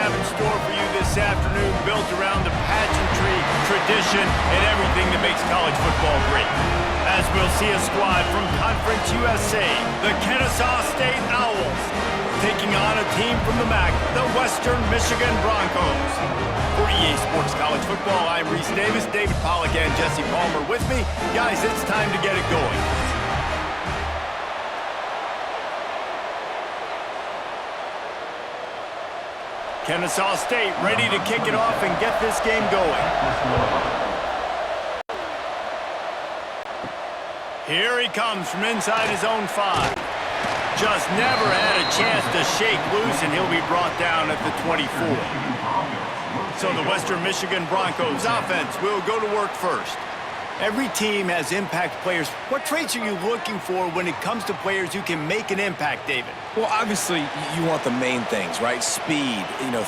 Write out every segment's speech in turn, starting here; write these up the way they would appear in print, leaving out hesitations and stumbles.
have in store for you this afternoon, built around the pageantry, tradition, and everything that makes college football great. As we'll see a squad from Conference USA, the Kennesaw State Owls, taking on a team from the MAC, the Western Michigan Broncos. For EA Sports College Football, I'm Reese Davis, David Pollack, and Jesse Palmer with me. Guys, it's time to get it going. Kennesaw State ready to kick it off and get this game going. Here he comes from inside his own 5. Just never had a chance to shake loose, and he'll be brought down at the 24. So the Western Michigan Broncos offense will go to work first. Every team has impact players. What traits are you looking for when it comes to players who can make an impact, David? Well, obviously, you want the main things, right? Speed,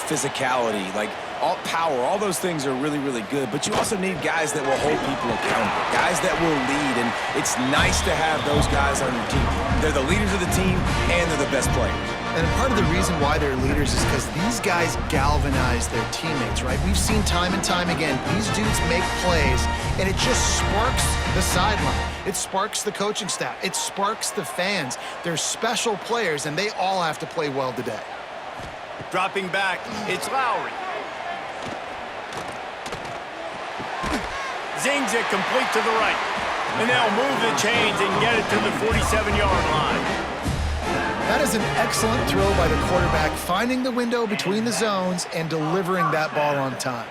physicality, like all power, all those things are really, really good. But you also need guys that will hold people accountable, guys that will lead. And it's nice to have those guys on your team. They're the leaders of the team, and they're the best players. And part of the reason why they're leaders is because these guys galvanize their teammates, right? We've seen time and time again, these dudes make plays, and it just sparks the sideline. It sparks the coaching staff. It sparks the fans. They're special players, and they all have to play well today. Dropping back, it's Lowry. Zings it complete to the right. And they'll move the chains and get it to the 47-yard line. That is an excellent throw by the quarterback, finding the window between the zones and delivering that ball on time.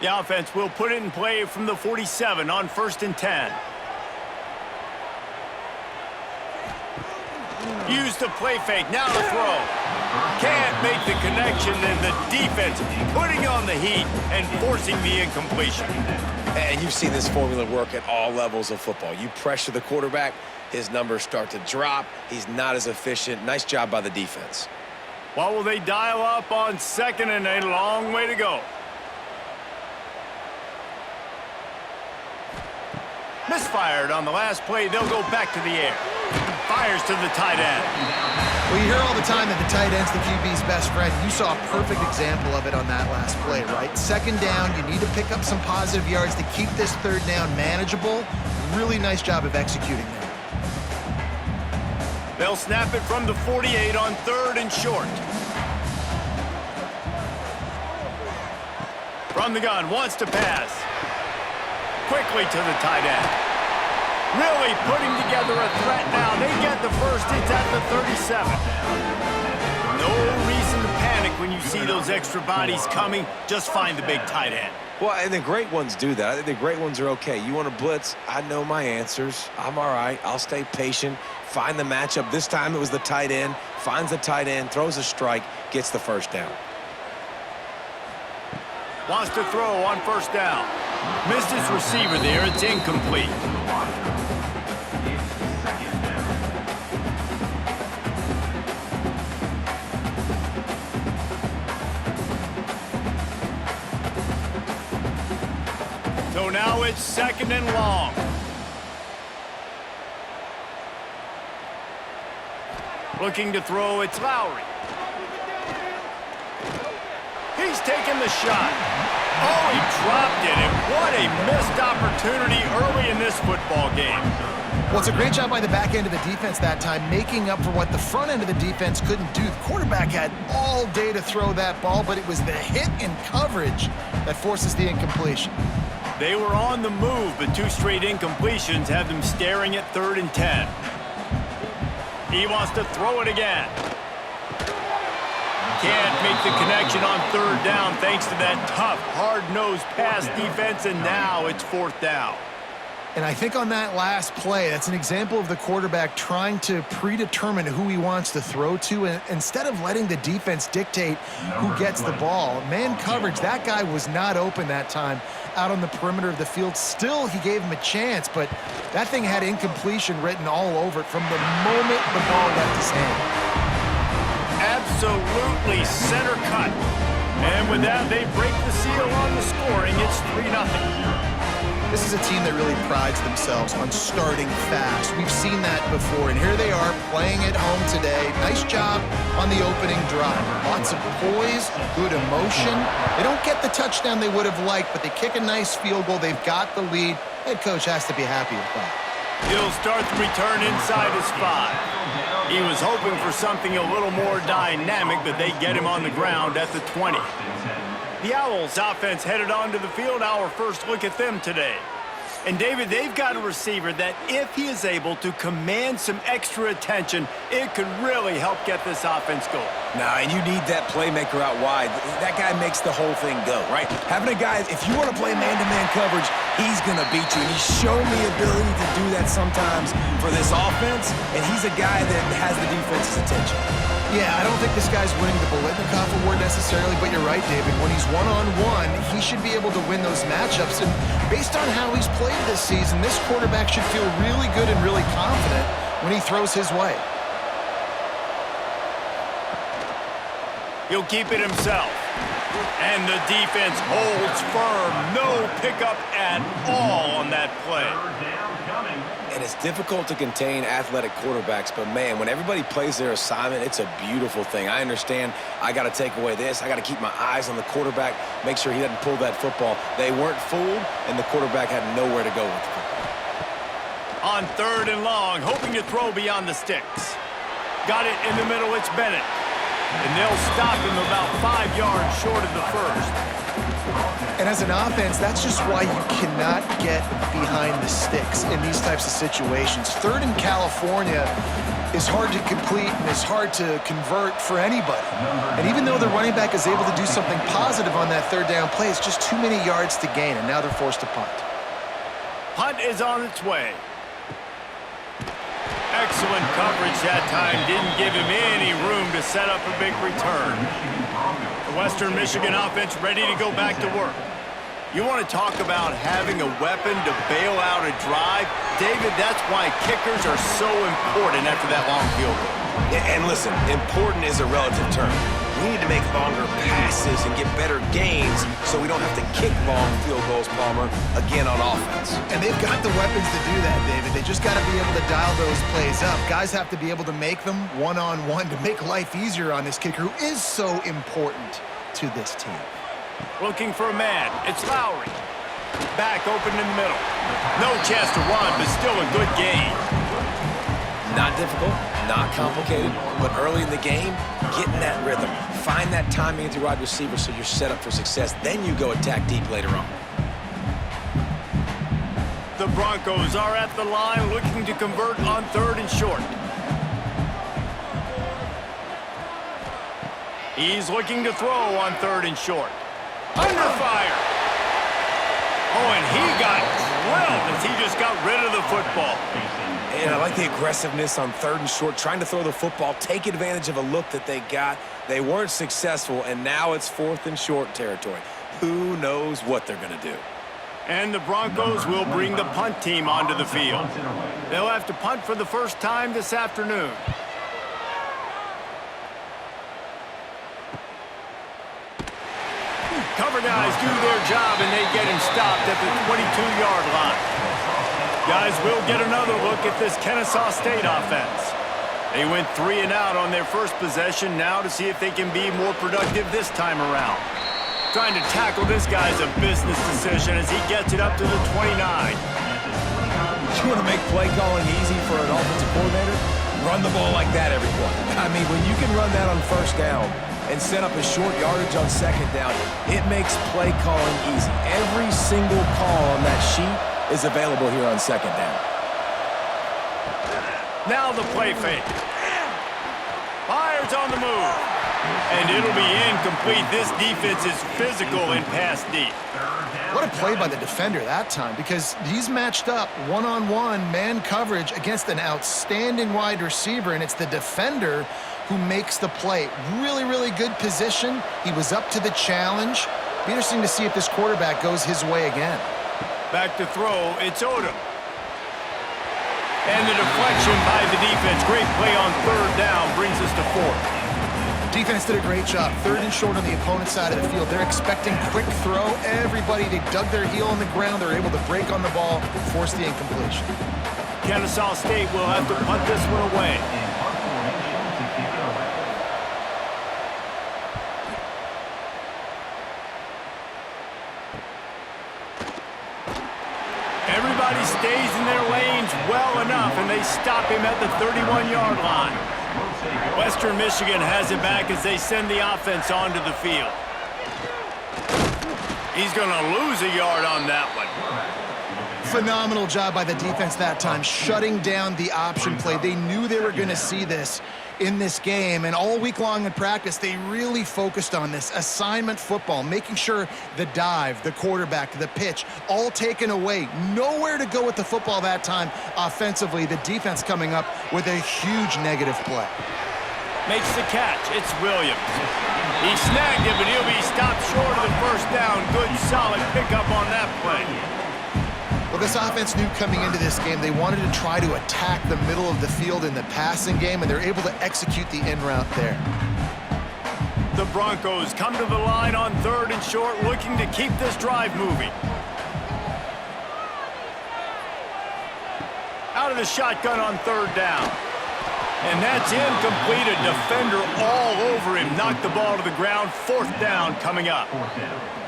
The offense will put it in play from the 47 on 1st and 10. Use the play fake, now the throw. Can't make the connection, and the defense putting on the heat and forcing the incompletion. And you've seen this formula work at all levels of football. You pressure the quarterback, his numbers start to drop. He's not as efficient. Nice job by the defense. What will they dial up on 2nd and a long way to go? Misfired on the last play. They'll go back to the air. Fires to the tight end. Well, you hear all the time that the tight end's the QB's best friend. You saw a perfect example of it on that last play, right? 2nd down, you need to pick up some positive yards to keep this 3rd down manageable. Really nice job of executing there. They'll snap it from the 48 on 3rd and short. From the gun, wants to pass. Quickly to the tight end. Really putting together a threat now. They get the first. It's at the 37. No reason to panic when you see those extra bodies coming. Just find the big tight end. Well, and the great ones do that. I think the great ones are okay. You want to blitz? I know my answers. I'm all right. I'll stay patient. Find the matchup. This time it was the tight end. Finds the tight end, throws a strike, gets the 1st down. Wants to throw on 1st down. Missed his receiver there. It's incomplete. So now it's 2nd and long. Looking to throw, it's Lowry. He's taking the shot. Oh, he dropped it, and what a missed opportunity early in this football game. Well, it's a great job by the back end of the defense that time, making up for what the front end of the defense couldn't do. The quarterback had all day to throw that ball, but it was the hit and coverage that forces the incompletion. They were on the move, but 2 straight incompletions have them staring at 3rd and 10. He wants to throw it again. Can't make the connection on 3rd down thanks to that tough, hard-nosed pass defense, and now it's 4th down. And I think on that last play, that's an example of the quarterback trying to predetermine who he wants to throw to, and instead of letting the defense dictate who gets the ball. Man coverage, that guy was not open that time out on the perimeter of the field. Still, he gave him a chance, but that thing had incompletion written all over it from the moment the ball left his hand. Absolutely center cut. And with that, they break the seal on the scoring. It's 3-0. This is a team that really prides themselves on starting fast. We've seen that before, and here they are playing at home today. Nice job on the opening drive. Lots of poise, good emotion. They don't get the touchdown they would have liked, but they kick a nice field goal. They've got the lead. Head coach has to be happy with that. He'll start the return inside his 5. He was hoping for something a little more dynamic, but they get him on the ground at the 20. The Owls offense headed onto the field. Our first look at them today. And, David, they've got a receiver that if he is able to command some extra attention, it could really help get this offense going. Nah, and you need that playmaker out wide. That guy makes the whole thing go, right? Having a guy, if you want to play man-to-man coverage, he's going to beat you. And he's shown the ability to do that sometimes for this offense, and he's a guy that has the defense's attention. Yeah, I don't think this guy's winning the Bolitnikoff Award necessarily, but you're right, David. When he's one-on-one, he should be able to win those matchups. And based on how he's played this season, this quarterback should feel really good and really confident when he throws his way. He'll keep it himself. And the defense holds firm. No pickup at all on that play. And it's difficult to contain athletic quarterbacks, but, man, when everybody plays their assignment, it's a beautiful thing. I understand I got to take away this. I got to keep my eyes on the quarterback, make sure he doesn't pull that football. They weren't fooled, and the quarterback had nowhere to go with the football. On 3rd and long, hoping to throw beyond the sticks. Got it in the middle. It's Bennett. And they'll stop him about 5 yards short of the first. And as an offense, that's just why you cannot get behind the sticks in these types of situations. 3rd in California is hard to complete and is hard to convert for anybody. And even though the running back is able to do something positive on that 3rd down play, it's just too many yards to gain, and now they're forced to punt. Punt is on its way. Excellent coverage that time. Didn't give him any room to set up a big return. The Western Michigan offense ready to go back to work. You want to talk about having a weapon to bail out a drive? David, that's why kickers are so important after that long field goal. And listen, important is a relative term. We need to make longer passes and get better gains so we don't have to kick long field goals, Palmer, again on offense. And they've got the weapons to do that, David. They just got to be able to dial those plays up. Guys have to be able to make them one-on-one to make life easier on this kicker who is so important to this team. Looking for a man. It's Lowry. Back open in the middle. No chance to run, but still a good gain. Not difficult, not complicated, but early in the game, getting that rhythm. Find that timing at the wide receiver so you're set up for success. Then you go attack deep later on. The Broncos are at the line looking to convert on 3rd and short. He's looking to throw on 3rd and short. Under fire. Oh, and he got drilled as he just got rid of the football. And I like the aggressiveness on 3rd and short, trying to throw the football, take advantage of a look that they got. They weren't successful, and now it's 4th and short territory. Who knows what they're going to do? And the Broncos will bring the punt team onto the field. They'll have to punt for the first time this afternoon. Cover guys do their job, and they get him stopped at the 22-yard line. Guys, we'll get another look at this Kennesaw State offense. They went 3 and out on their first possession, now to see if they can be more productive this time around. Trying to tackle this guy's a business decision as he gets it up to the 29. You want to make play calling easy for an offensive coordinator? Run the ball like that every play. I mean, when you can run that on 1st down and set up a short yardage on 2nd down, it makes play calling easy. Every single call on that sheet is available here on 2nd down. Now the play fake. Fires on the move. And it'll be incomplete. This defense is physical and pass deep. What a play by the defender that time, because he's matched up one-on-one man coverage against an outstanding wide receiver, and it's the defender who makes the play. Really, really good position. He was up to the challenge. Be interesting to see if this quarterback goes his way again. Back to throw, it's Odom. And the deflection by the defense. Great play on 3rd down brings us to 4th. Defense did a great job. 3rd and short on the opponent's side of the field. They're expecting quick throw. Everybody, they dug their heel on the ground. They're able to break on the ball, force the incompletion. Kennesaw State will have to punt this one away. Everybody stays in their lanes well enough, and they stop him at the 31-yard line. Western Michigan has it back as they send the offense onto the field. He's going to lose a yard on that one. Phenomenal job by the defense that time, shutting down the option play. They knew they were going to see this in this game, and all week long in practice, they really focused on this assignment football, making sure the dive, the quarterback, the pitch, all taken away. Nowhere to go with the football that time offensively. The defense coming up with a huge negative play. Makes the catch. It's Williams. He snagged it, but he'll be stopped short of the first down. Good, solid pickup on that play. Well, this offense knew coming into this game they wanted to try to attack the middle of the field in the passing game, and they're able to execute the in route there. The Broncos come to the line on 3rd and short, looking to keep this drive moving. Out of the shotgun on 3rd down. And that's incomplete. A defender all over him. Knocked the ball to the ground. 4th down coming up.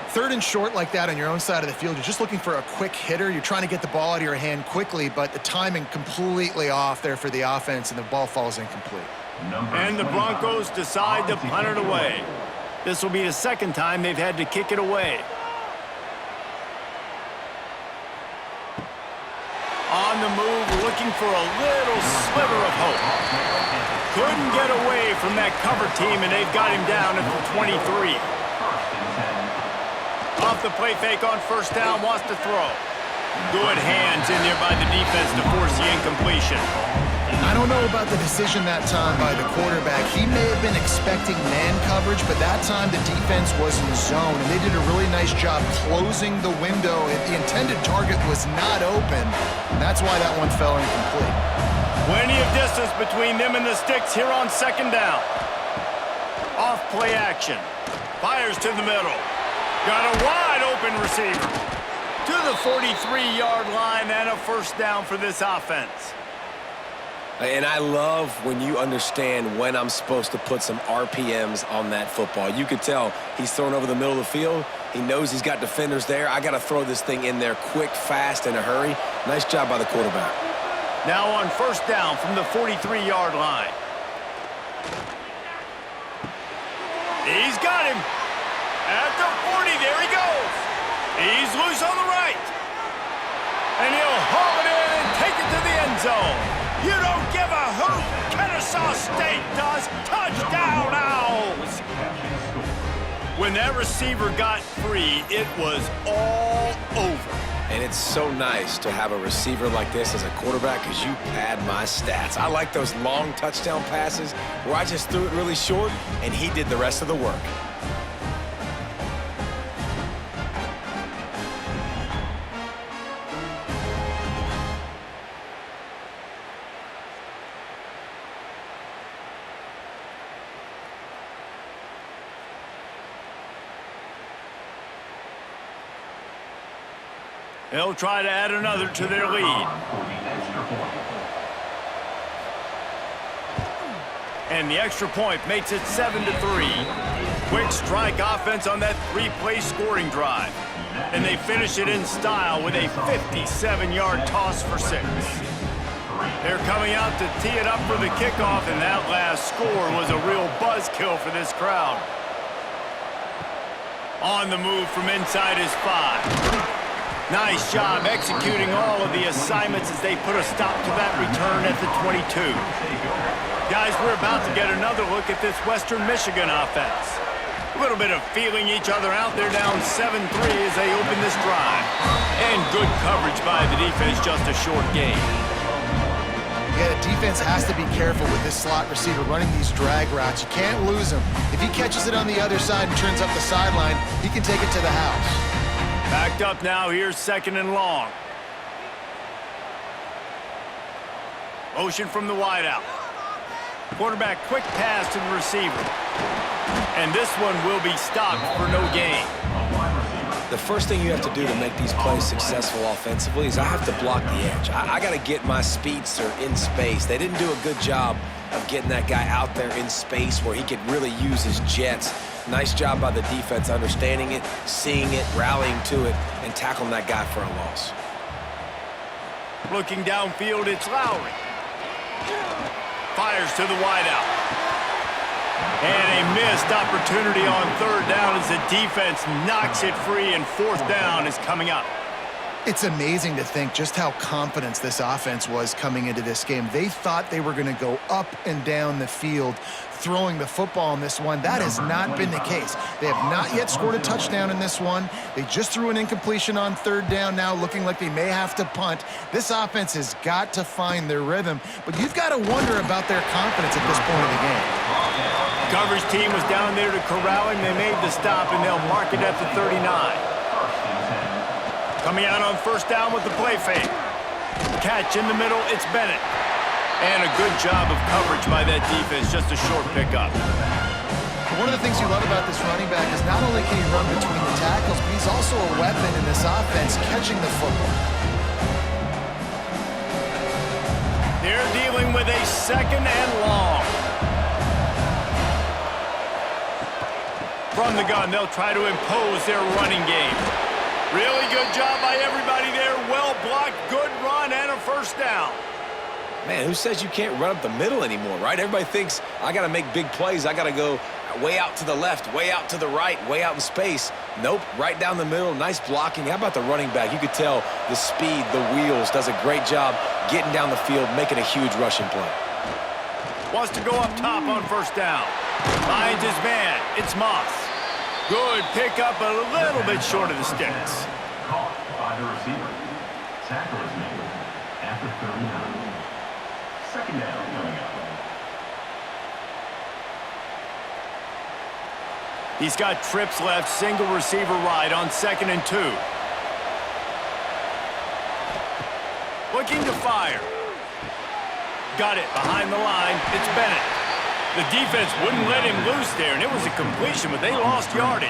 3rd and short like that on your own side of the field, you're just looking for a quick hitter. You're trying to get the ball out of your hand quickly, but the timing completely off there for the offense, and the ball falls incomplete. And the Broncos decide to punt it away. This will be the 2nd time they've had to kick it away. On the move, looking for a little sliver of hope. Couldn't get away from that cover team, and they've got him down at the 23. Off the play fake on 1st down, wants to throw. Good hands in there by the defense to force the incompletion. I don't know about the decision that time by the quarterback. He may have been expecting man coverage, but that time the defense was in zone, and they did a really nice job closing the window. The intended target was not open, and that's why that one fell incomplete. Plenty of distance between them and the sticks here on 2nd down. Off play action. Fires to the middle. Got a wide open receiver. To the 43-yard line, and a 1st down for this offense. And I love when you understand when I'm supposed to put some RPMs on that football. You could tell he's thrown over the middle of the field. He knows he's got defenders there. I got to throw this thing in there quick, fast, in a hurry. Nice job by the quarterback. Now on 1st down from the 43-yard line. He's got him. At the 40, there he goes. He's loose on the right. And he'll haul it in and take it to the end zone. You don't give a hoot. Kennesaw State does. Touchdown, Owls. When that receiver got free, it was all over. And it's so nice to have a receiver like this as a quarterback because you pad my stats. I like those long touchdown passes where I just threw it really short and he did the rest of the work. They'll try to add another to their lead. And the extra point makes it 7-3. Quick strike offense on that 3-play scoring drive. And they finish it in style with a 57-yard toss for 6. They're coming out to tee it up for the kickoff, and that last score was a real buzzkill for this crowd. On the move from inside his 5. Nice job executing all of the assignments as they put a stop to that return at the 22. Guys, we're about to get another look at this Western Michigan offense. A little bit of feeling each other out. They're down 7-3 as they open this drive. And good coverage by the defense, just a short gain. Yeah, the defense has to be careful with this slot receiver running these drag routes. You can't lose him. If he catches it on the other side and turns up the sideline, he can take it to the house. Backed up now, here's 2nd and long. Motion from the wideout. Quarterback quick pass to the receiver. And this one will be stopped for no gain. The first thing you have to do to make these plays successful offensively is I have to block the edge. I got to get my speedster in space. They didn't do a good job of getting that guy out there in space where he could really use his jets. Nice job by the defense understanding it, seeing it, rallying to it, and tackling that guy for a loss. Looking downfield, it's Lowry. Fires to the wideout. And a missed opportunity on third down as the defense knocks it free, and fourth down is coming up. It's amazing to think just how confident this offense was coming into this game. They thought they were going to go up and down the field throwing the football in this one. That has not been the case. They have not yet scored a touchdown in this one. They just threw an incompletion on third down now, looking like they may have to punt. This offense has got to find their rhythm, but you've got to wonder about their confidence at this point of the game. Coverage team was down there to corral him. They made the stop, and they'll mark it at the 39. Coming out on first down with the play fake. Catch in the middle, it's Bennett. And a good job of coverage by that defense, just a short pickup. One of the things you love about this running back is not only can he run between the tackles, but he's also a weapon in this offense, catching the football. They're dealing with a second and long. From the gun, they'll try to impose their running game. Really good job by everybody there. Well blocked, good run, and a first down. Man, who says you can't run up the middle anymore, right? Everybody thinks I got to make big plays. I got to go way out to the left, way out to the right, way out in space. Nope, right down the middle. Nice blocking. How about the running back? You could tell the speed, the wheels, does a great job getting down the field, making a huge rushing play. Wants to go up top on first down. Finds his man. It's Moss. Good pickup, a little bit short of the sticks. Caught by the receiver. Tackle is made at the 39. Second down coming up. He's got trips left, single receiver right on 2nd and 2. Looking to fire. Got it behind the line. It's Bennett. The defense wouldn't let him loose there, and it was a completion, but they lost yardage.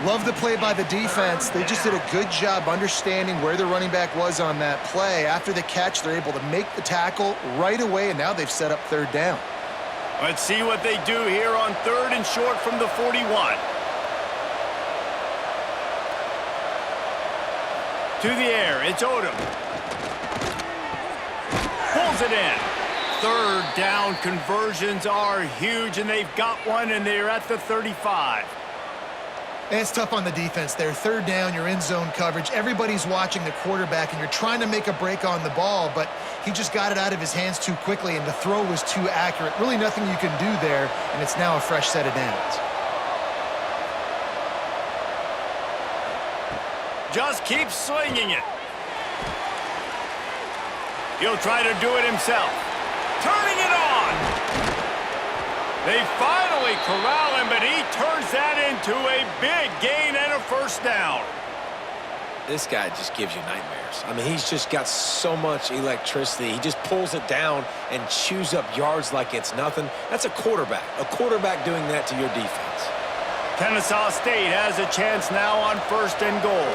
Love the play by the defense. They just did a good job understanding where the running back was on that play. After the catch, they're able to make the tackle right away, and now they've set up third down. Let's see what they do here on 3rd and short from the 41. To the air, it's Odom. Pulls it in. Third down conversions are huge, and they've got one, and they're at the 35. And it's tough on the defense there. Third down, you're in zone coverage. Everybody's watching the quarterback, and you're trying to make a break on the ball, but he just got it out of his hands too quickly, and the throw was too accurate. Really nothing you can do there, and it's now a fresh set of downs. Just keeps swinging it. He'll try to do it himself. Turning it on. They finally corral him, but he turns that into a big gain and a first down. This guy just gives you nightmares. I mean, he's just got so much electricity. He just pulls it down and chews up yards like it's nothing. That's a quarterback doing that to your defense. Kennesaw State has a chance now on 1st and goal.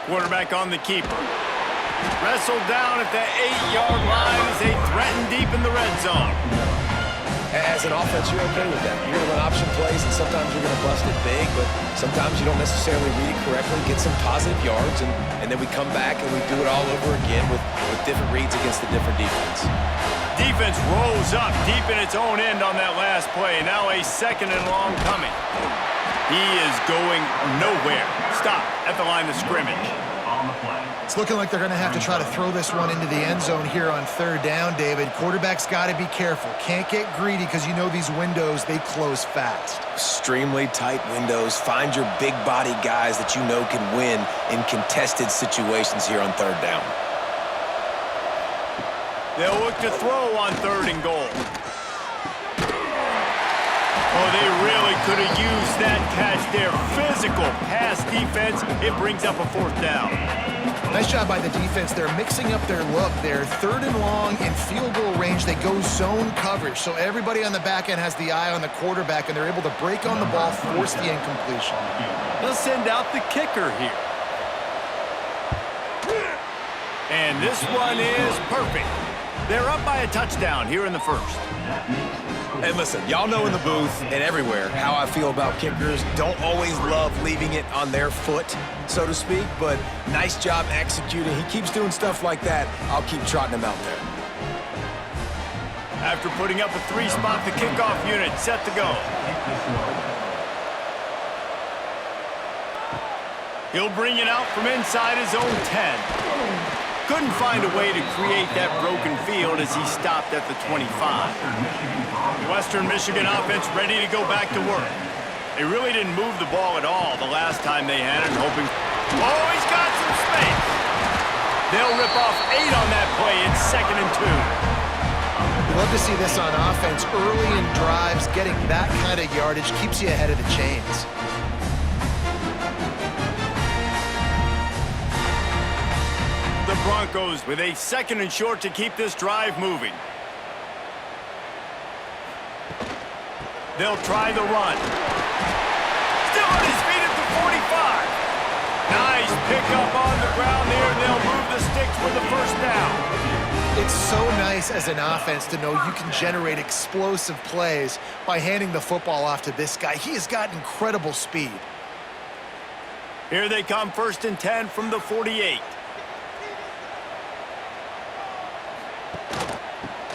Quarterback on the keeper. Wrestled down at the 8-yard line as they threaten deep in the red zone. As an offense, you're okay with that. You're going to run option plays, and sometimes you're going to bust it big, but sometimes you don't necessarily read it correctly, get some positive yards, and then we come back and we do it all over again with different reads against the different defense. Defense rolls up deep in its own end on that last play. Now a 2nd and long coming. He is going nowhere. Stop at the line of scrimmage. On the play. It's looking like they're going to have to try to throw this one into the end zone here on 3rd down, David. Quarterback's got to be careful. Can't get greedy because you know these windows, they close fast. Extremely tight windows. Find your big body guys that you know can win in contested situations here on 3rd down. They'll look to throw on 3rd and goal. Oh, they really could have used that catch there. Physical pass defense. It brings up a 4th down. Nice job by the defense. They're mixing up their look. They're 3rd and long in field goal range. They go zone coverage, so everybody on the back end has the eye on the quarterback, and they're able to break on the ball, force the incompletion. They'll send out the kicker here. And this one is perfect. They're up by a touchdown here in the first. And listen, y'all know in the booth and everywhere how I feel about kickers. Don't always love leaving it on their foot, so to speak, but nice job executing. He keeps doing stuff like that. I'll keep trotting him out there. After putting up a 3-spot, the kickoff unit set to go. He'll bring it out from inside his own 10. Couldn't find a way to create that broken field as he stopped at the 25. Western Michigan offense ready to go back to work. They really didn't move the ball at all the last time they had it, hoping... Oh, he's got some space! They'll rip off 8 on that play. It's 2nd and 2. We love to see this on offense. Early in drives, getting that kind of yardage keeps you ahead of the chains. The Broncos with a 2nd and short to keep this drive moving. They'll try the run. Still on his feet at the 45. Nice pickup on the ground there. They'll move the sticks for the first down. It's so nice as an offense to know you can generate explosive plays by handing the football off to this guy. He has got incredible speed. Here they come, 1st and 10 from the 48.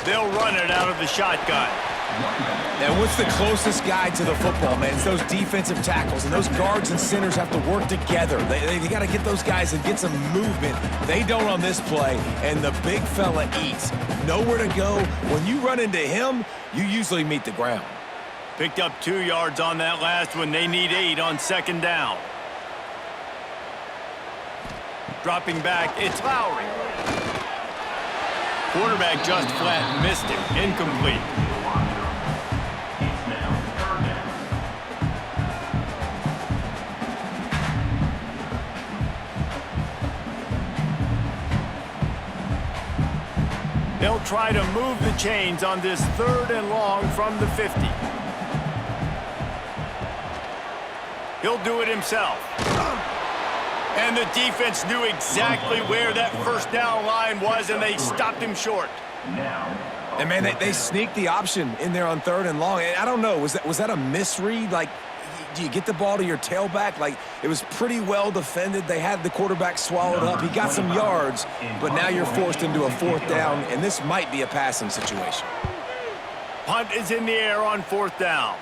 They'll run it out of the shotgun. And what's the closest guy to the football, man? It's those defensive tackles, and those guards and centers have to work together. They got to get those guys and get some movement. They don't on this play, and the big fella eats. Nowhere to go. When you run into him, you usually meet the ground. Picked up 2 yards on that last one. They need 8 on 2nd down. Dropping back, it's Lowry. Quarterback just flat missed him. Incomplete. They'll try to move the chains on this 3rd and long from the 50. He'll do it himself. And the defense knew exactly where that 1st down line was, and they stopped him short. And, man, they sneaked the option in there on 3rd and long. And I don't know, was that a misread? Like, do you get the ball to your tailback? Like, it was pretty well defended. They had the quarterback swallowed up. He got some yards, but now you're forced into a 4th down, and this might be a passing situation. Punt is in the air on 4th down.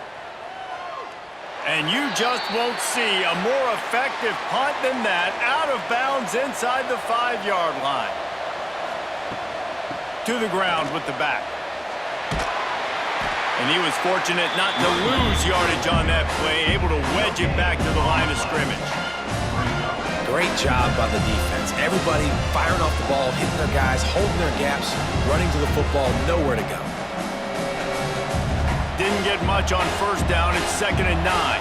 And you just won't see a more effective punt than that, out of bounds inside the 5-yard line. To the ground with the back. And he was fortunate not to lose yardage on that play, able to wedge it back to the line of scrimmage. Great job by the defense. Everybody firing off the ball, hitting their guys, holding their gaps, running to the football, nowhere to go. Didn't get much on 1st down. It's 2nd and 9.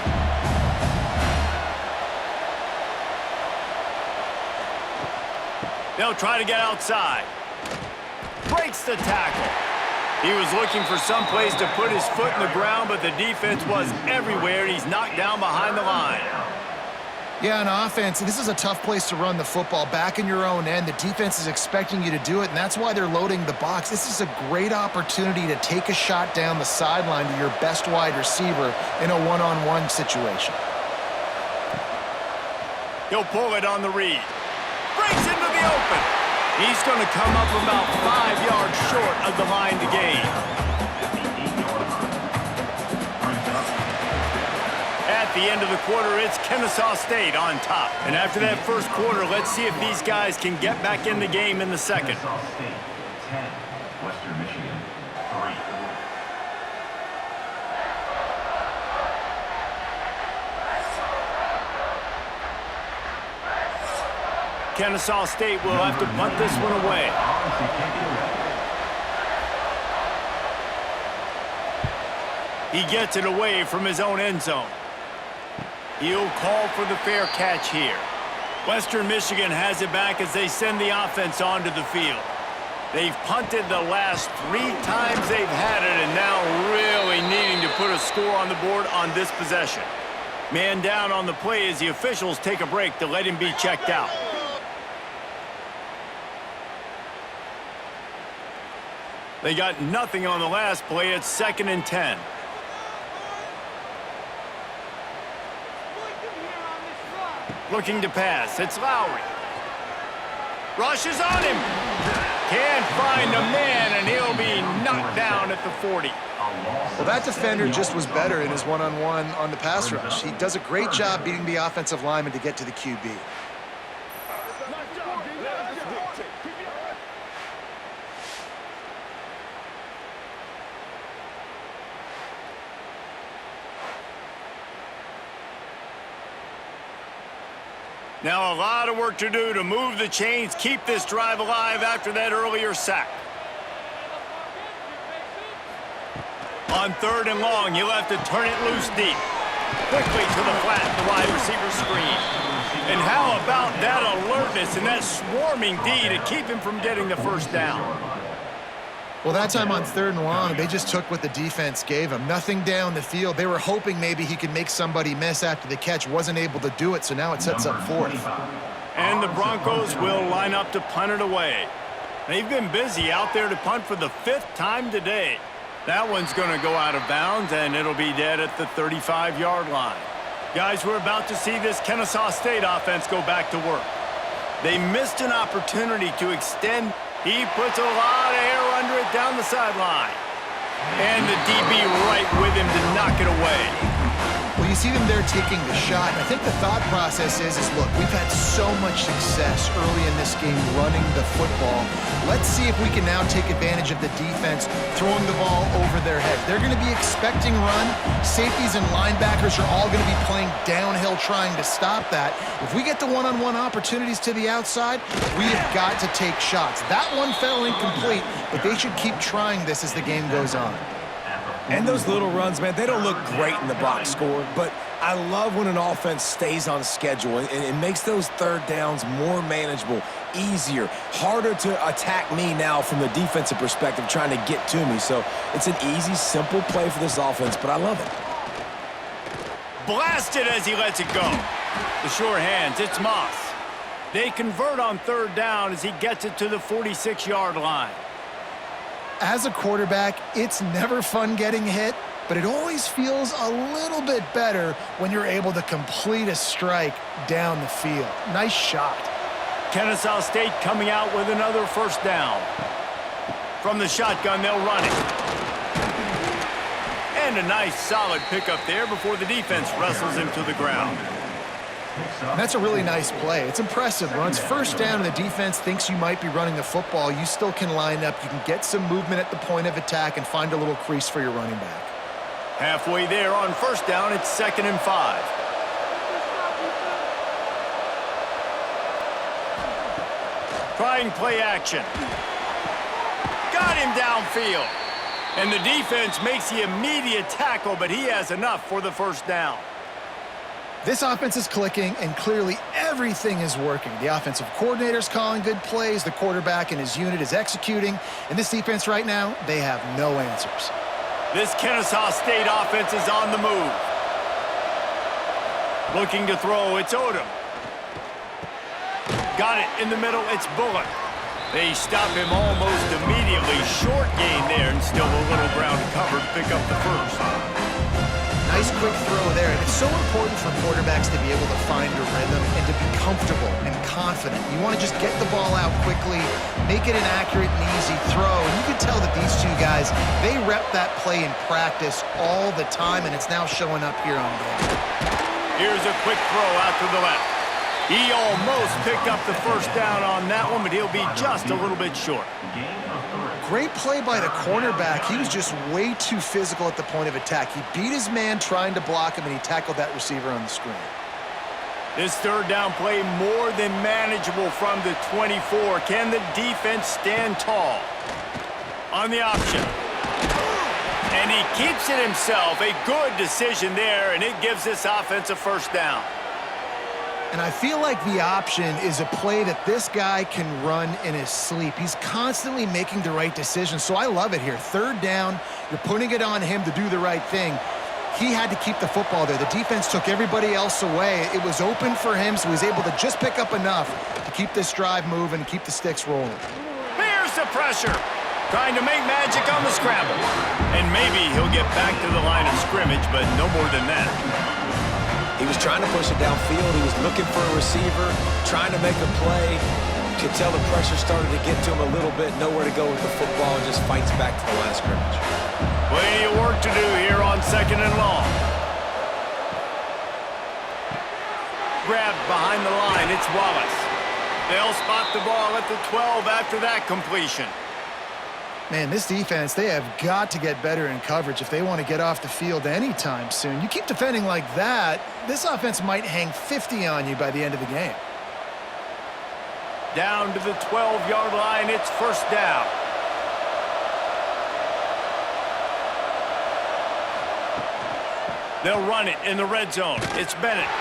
They'll try to get outside. Breaks the tackle. He was looking for some place to put his foot in the ground, but the defense was everywhere, and he's knocked down behind the line. Yeah, on offense, this is a tough place to run the football. Back in your own end, the defense is expecting you to do it, and that's why they're loading the box. This is a great opportunity to take a shot down the sideline to your best wide receiver in a one-on-one situation. He'll pull it on the read. Breaks into the open. He's going to come up about 5 yards short of the line to gain. At the end of the quarter, it's Kennesaw State on top. And after that 1st quarter, let's see if these guys can get back in the game in the 2nd. Kennesaw State 10, Western Michigan 3. Kennesaw State will have to punt this one away. He gets it away from his own end zone. He'll call for the fair catch here. Western Michigan has it back as they send the offense onto the field. They've punted the last 3 times they've had it, and now really needing to put a score on the board on this possession. Man down on the play as the officials take a break to let him be checked out. They got nothing on the last play. It's 2nd and 10. Looking to pass. It's Lowry. Rushes on him. Can't find a man, and he'll be knocked down at the 40. Well, that defender just was better in his one-on-one on the pass rush. He does a great job beating the offensive lineman to get to the QB. Now a lot of work to do to move the chains, keep this drive alive after that earlier sack. On 3rd and long, you'll have to turn it loose deep. Quickly to the flat, the wide receiver screen. And how about that alertness and that swarming D to keep him from getting the first down? Well, that time on 3rd and long, they just took what the defense gave him. Nothing down the field. They were hoping maybe he could make somebody miss after the catch. Wasn't able to do it, so now it sets up 4th. And the Broncos will line up to punt it away. They've been busy out there to punt for the 5th time today. That one's going to go out of bounds, and it'll be dead at the 35-yard line. Guys, we're about to see this Kennesaw State offense go back to work. They missed an opportunity to extend. He puts a lot of air under it down the sideline. And the DB right with him to knock it away. Well, you see them there taking the shot. And I think the thought process is look, we've had so much success early in this game running the football. Let's see if we can now take advantage of the defense throwing the ball over their head. They're going to be expecting run. Safeties and linebackers are all going to be playing downhill trying to stop that. If we get the one-on-one opportunities to the outside, we have got to take shots. That one fell incomplete, but they should keep trying this as the game goes on. And those little runs, man, they don't look great in the box score, but I love when an offense stays on schedule and it makes those 3rd downs more manageable, easier, harder to attack me now from the defensive perspective trying to get to me. So it's an easy, simple play for this offense, but I love it. Blasted as he lets it go. The sure hands, it's Moss. They convert on 3rd down as he gets it to the 46-yard line. As a quarterback, it's never fun getting hit, but it always feels a little bit better when you're able to complete a strike down the field. Nice shot. Kennesaw State coming out with another 1st down. From the shotgun, they'll run it. And a nice solid pickup there before the defense wrestles him to the ground. And that's a really nice play. It's impressive. When it's 1st down and the defense thinks you might be running the football, you still can line up. You can get some movement at the point of attack and find a little crease for your running back. Halfway there on 1st down, it's 2nd and 5. Trying play action. Got him downfield. And the defense makes the immediate tackle, but he has enough for the 1st down. This offense is clicking, and clearly everything is working. The offensive coordinator's calling good plays. The quarterback and his unit is executing. And this defense right now, they have no answers. This Kennesaw State offense is on the move. Looking to throw, it's Odom. Got it in the middle, it's Bullock. They stop him almost immediately. Short gain there, and still a little ground covered to pick up the 1st. Nice quick throw there, and it's so important for quarterbacks to be able to find a rhythm and to be comfortable and confident. You want to just get the ball out quickly, make it an accurate and easy throw, and you can tell that these two guys, they rep that play in practice all the time, and it's now showing up here on game. Here's a quick throw out to the left. He almost picked up the 1st down on that one, but he'll be just a little bit short. Great play by the cornerback. He was just way too physical at the point of attack. He beat his man trying to block him, and he tackled that receiver on the screen. This 3rd down play more than manageable from the 24. Can the defense stand tall? On the option. And he keeps it himself. A good decision there, and it gives this offense a 1st down. And I feel like the option is a play that this guy can run in his sleep. He's constantly making the right decision, so I love it here. Third down, you're putting it on him to do the right thing. He had to keep the football there. The defense took everybody else away. It was open for him, so he was able to just pick up enough to keep this drive moving, keep the sticks rolling. Here's the pressure. Trying to make magic on the scramble. And maybe he'll get back to the line of scrimmage, but no more than that. He was trying to push it downfield. He was looking for a receiver, trying to make a play. Could tell the pressure started to get to him a little bit. Nowhere to go with the football, and just fights back to the line of scrimmage. Plenty of work to do here on 2nd and long. Grabbed behind the line. It's Wallace. They'll spot the ball at the 12 after that completion. Man, this defense, they have got to get better in coverage if they want to get off the field anytime soon. You keep defending like that, this offense might hang 50 on you by the end of the game. Down to the 12-yard line, it's first down. They'll run it in the red zone. It's Bennett.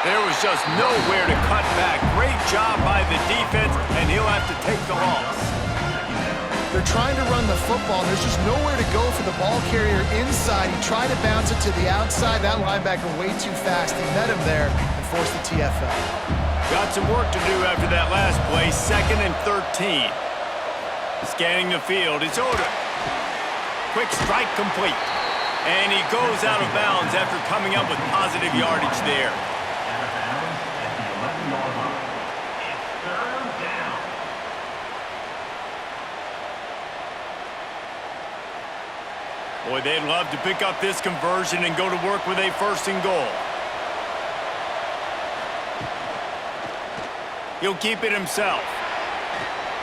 There was just nowhere to cut back. Great job by the defense, and he'll have to take the loss. They're trying to run the football, and there's just nowhere to go for the ball carrier inside. He tried to bounce it to the outside. That linebacker way too fast. He met him there and forced the TFL. Got some work to do after that last play. 2nd and 13. Scanning the field, it's Odom. Quick strike complete. And he goes out of bounds after coming up with positive yardage there. Out of bounds at the 11-yard line. It's third down. Boy, they'd love to pick up this conversion and go to work with a 1st and goal. He'll keep it himself.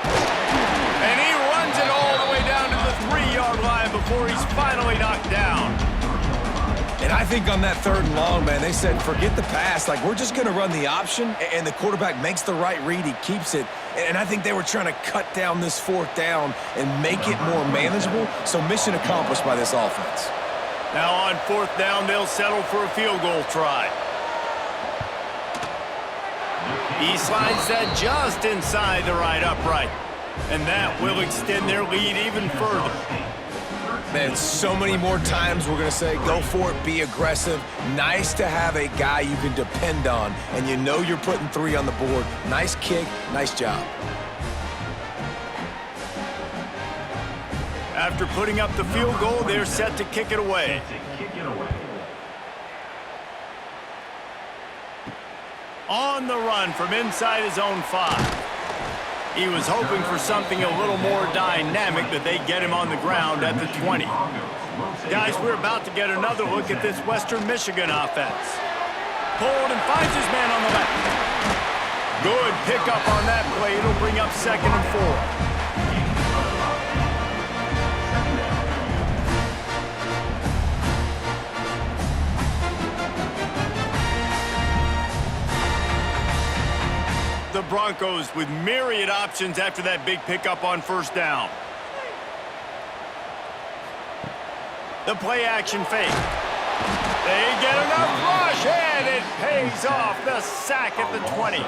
And he runs it all the way down to the 3-yard line before he's finally knocked down. And I think on that 3rd and long, man, they said, forget the pass. Like, we're just going to run the option, and the quarterback makes the right read. He keeps it. And I think they were trying to cut down this 4th down and make it more manageable. So mission accomplished by this offense. Now on 4th down, they'll settle for a field goal try. He slides that just inside the right upright. And that will extend their lead even further. Man, so many more times we're going to say, go for it, be aggressive. Nice to have a guy you can depend on, and you know you're putting 3 on the board. Nice kick, nice job. After putting up the field goal, they're set to kick it away. On the run from inside his own 5. He was hoping for something a little more dynamic, but they get him on the ground at the 20. Guys, we're about to get another look at this Western Michigan offense. Pulled and finds his man on the left. Good pickup on that play. It'll bring up 2nd and 4. The Broncos with myriad options after that big pickup on 1st down. The play action fake. They get enough rush, and it pays off. The sack at the 20.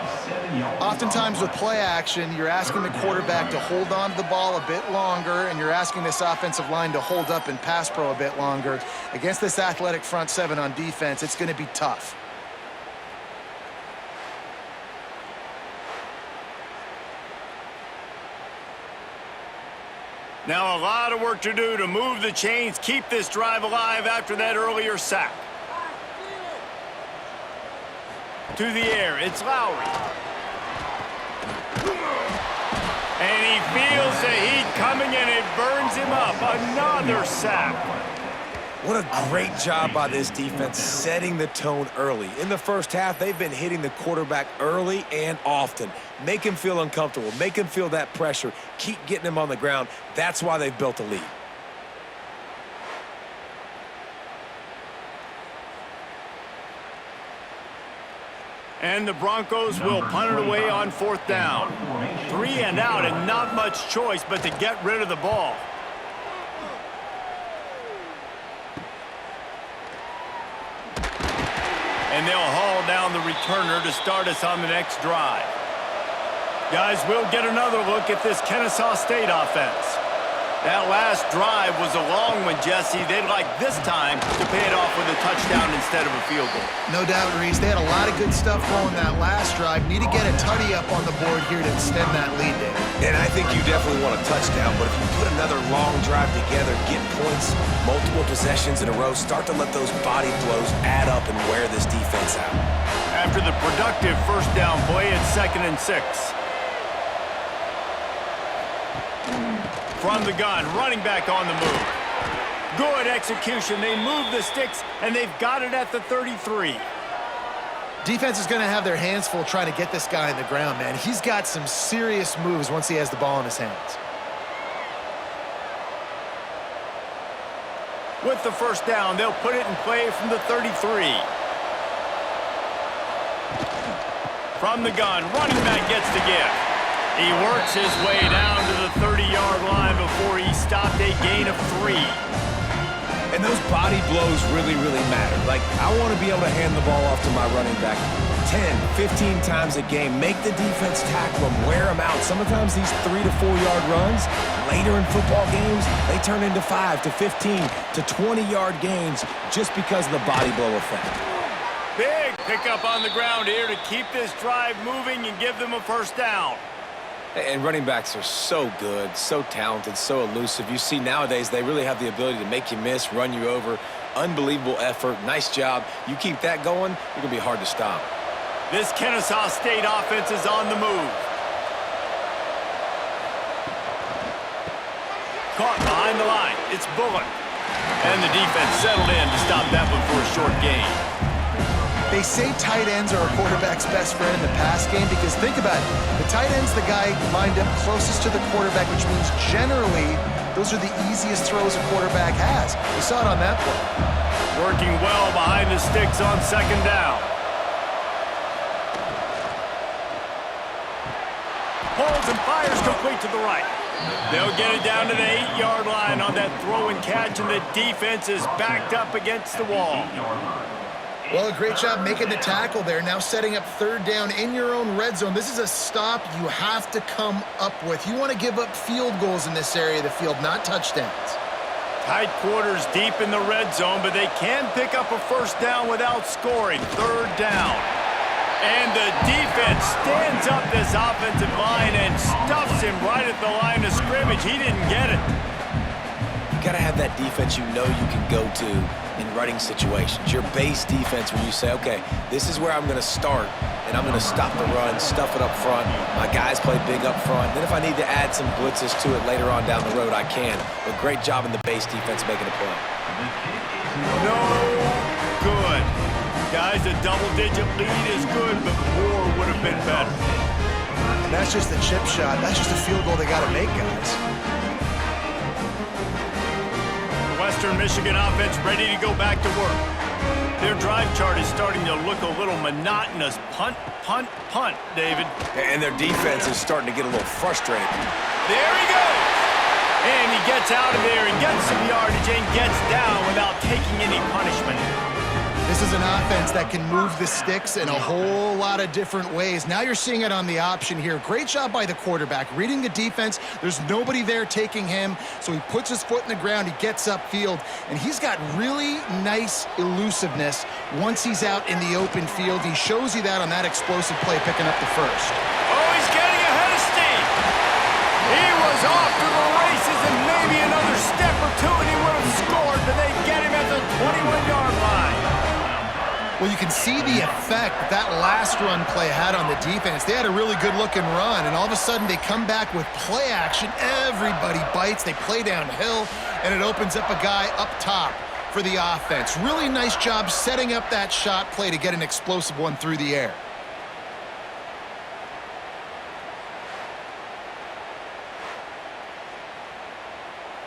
Oftentimes with play action, you're asking the quarterback to hold on to the ball a bit longer, and you're asking this offensive line to hold up and pass pro a bit longer. Against this athletic front 7 on defense, it's going to be tough. Now a lot of work to do to move the chains, keep this drive alive after that earlier sack. To the air, it's Lowry. And he feels the heat coming and it burns him up. Another sack. What a great job by this defense setting the tone early. In the first half, they've been hitting the quarterback early and often. Make him feel uncomfortable. Make him feel that pressure. Keep getting him on the ground. That's why they've built a lead. And the Broncos will punt it away on 4th down. 3 and out and not much choice but to get rid of the ball. And they'll haul down the returner to start us on the next drive. Guys, we'll get another look at this Kennesaw State offense. That last drive was a long one, Jesse. They'd like this time to pay it off with a touchdown instead of a field goal. No doubt, Reese. They had a lot of good stuff going that last drive. Need to get a tutty up on the board here to extend that lead, David. And I think you definitely want a touchdown, but if you put another long drive together, get points, multiple possessions in a row, start to let those body blows add up and wear this defense out. After the productive first down play, it's 2nd and 6. From the gun, running back on the move. Good execution. They move the sticks, and they've got it at the 33. Defense is going to have their hands full trying to get this guy on the ground, man. He's got some serious moves once he has the ball in his hands. With the first down, they'll put it in play from the 33. From the gun, running back gets the gift. He works his way down to the 30-yard line before he stopped a gain of 3. And those body blows really, really matter. Like, I want to be able to hand the ball off to my running back 10, 15 times a game. Make the defense tackle him, wear him out. Sometimes these 3 to 4 yard runs, later in football games, they turn into 5 to 15 to 20-yard gains just because of the body blow effect. Big pickup on the ground here to keep this drive moving and give them a first down. And running backs are so good, so talented, so elusive. You see nowadays they really have the ability to make you miss, run you over. Unbelievable effort. Nice job. You keep that going, you're going to be hard to stop. This Kennesaw State offense is on the move. Caught behind the line. It's Bullock. And the defense settled in to stop that one for a short gain. They say tight ends are a quarterback's best friend in the pass game because think about it. The tight end's the guy lined up closest to the quarterback, which means generally those are the easiest throws a quarterback has. We saw it on that play. Working well behind the sticks on 2nd down. Pulls and fires complete to the right. They'll get it down to the 8-yard line on that throw and catch, and the defense is backed up against the wall. Well, a great job making the tackle there. Now setting up 3rd down in your own red zone. This is a stop you have to come up with. You want to give up field goals in this area of the field, not touchdowns. Tight quarters deep in the red zone, but they can pick up a first down without scoring. 3rd down. And the defense stands up this offensive line and stuffs him right at the line of scrimmage. He didn't get it. You got to have that defense you know you can go to in running situations. Your base defense where you say, okay, this is where I'm going to start, and I'm going to stop the run, stuff it up front. My guys play big up front. Then if I need to add some blitzes to it later on down the road, I can. But great job in the base defense making a play. No good. Guys, a double-digit lead is good, but more would have been better. And that's just the chip shot. That's just a field goal they got to make, guys. Western Michigan offense ready to go back to work. Their drive chart is starting to look a little monotonous. Punt, punt, punt, David. And their defense is starting to get a little frustrated. There he goes. And he gets out of there and gets some yardage and gets down without taking any punishment. This is an offense that can move the sticks in a whole lot of different ways. Now you're seeing it on the option here. Great job by the quarterback. Reading the defense, there's nobody there taking him, so he puts his foot in the ground, he gets upfield, and he's got really nice elusiveness once he's out in the open field. He shows you that on that explosive play, picking up the first. Oh, he's getting ahead of steam. He was off to the races, and maybe another step or two, and he would have scored, but they get him at the 21-yard line. Well, you can see the effect that last run play had on the defense. They had a really good-looking run, and all of a sudden they come back with play action. Everybody bites. They play downhill, and it opens up a guy up top for the offense. Really nice job setting up that shot play to get an explosive one through the air.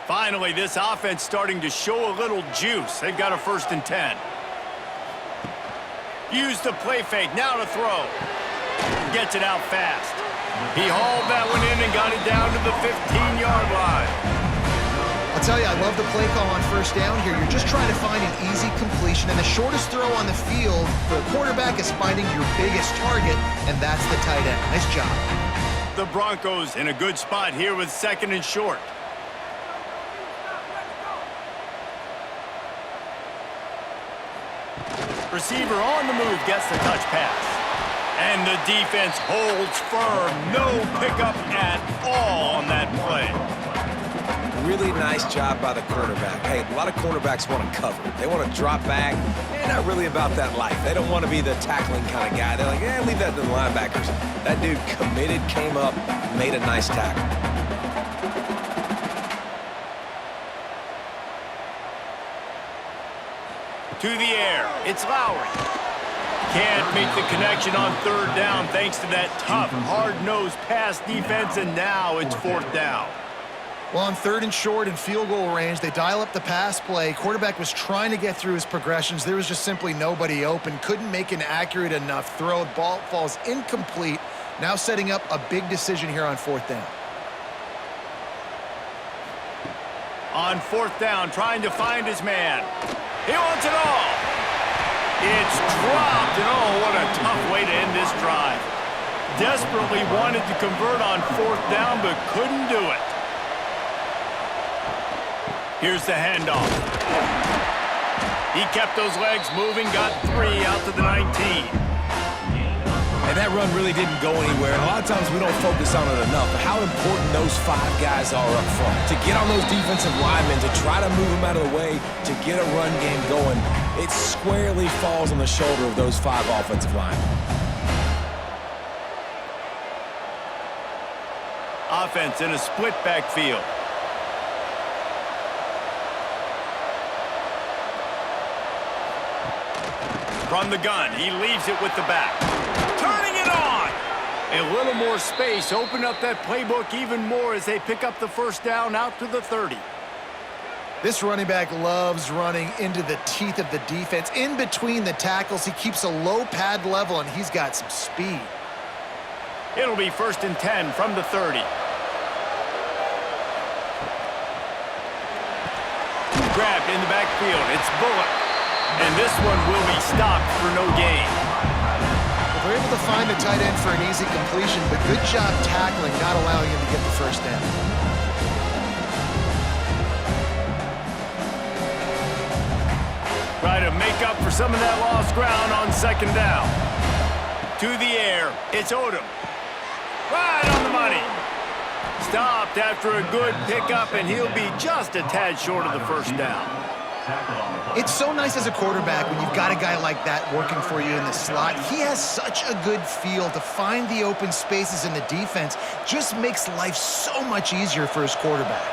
Finally, this offense starting to show a little juice. They've got a 1st and 10. Use the play fake, now to throw. Gets it out fast. He hauled that one in and got it down to the 15-yard line. I'll tell you, I love the play call on first down here. You're just trying to find an easy completion, and the shortest throw on the field for the quarterback is finding your biggest target, and that's the tight end. Nice job. The Broncos in a good spot here with 2nd and short. Receiver on the move gets the touch pass. And the defense holds firm. No pickup at all on that play. Really nice job by the quarterback. Hey, a lot of quarterbacks want to cover. They want to drop back. They're not really about that life. They don't want to be the tackling kind of guy. They're like, leave that to the linebackers. That dude committed, came up, made a nice tackle. To the air, it's Lowry. Can't make the connection on 3rd down thanks to that tough, hard-nosed pass defense, and now it's 4th down. Well, on 3rd and short and field goal range, they dial up the pass play. Quarterback was trying to get through his progressions. There was just simply nobody open. Couldn't make an accurate enough throw. The ball falls incomplete. Now setting up a big decision here on 4th down. On 4th down, trying to find his man. He wants it all. It's dropped, and oh, what a tough way to end this drive. Desperately wanted to convert on 4th down, but couldn't do it. Here's the handoff. He kept those legs moving, got 3 out to the 19. And that run really didn't go anywhere. And a lot of times we don't focus on it enough. But how important those 5 guys are up front. To get on those defensive linemen, to try to move them out of the way, to get a run game going, it squarely falls on the shoulder of those 5 offensive linemen. Offense in a split backfield. From the gun, he leaves it with the back. Turning it on! A little more space, open up that playbook even more as they pick up the 1st down out to the 30. This running back loves running into the teeth of the defense. In between the tackles, he keeps a low pad level, and he's got some speed. It'll be 1st and 10 from the 30. Grabbed in the backfield, it's Bullock. And this one will be stopped for no gain. They're able to find the tight end for an easy completion, but good job tackling, not allowing him to get the 1st down. Try to make up for some of that lost ground on 2nd down. To the air, it's Odom. Right on the money. Stopped after a good pickup, and he'll be just a tad short of the 1st down. It's so nice as a quarterback when you've got a guy like that working for you in the slot. He has such a good feel to find the open spaces in the defense. Just makes life so much easier for his quarterback.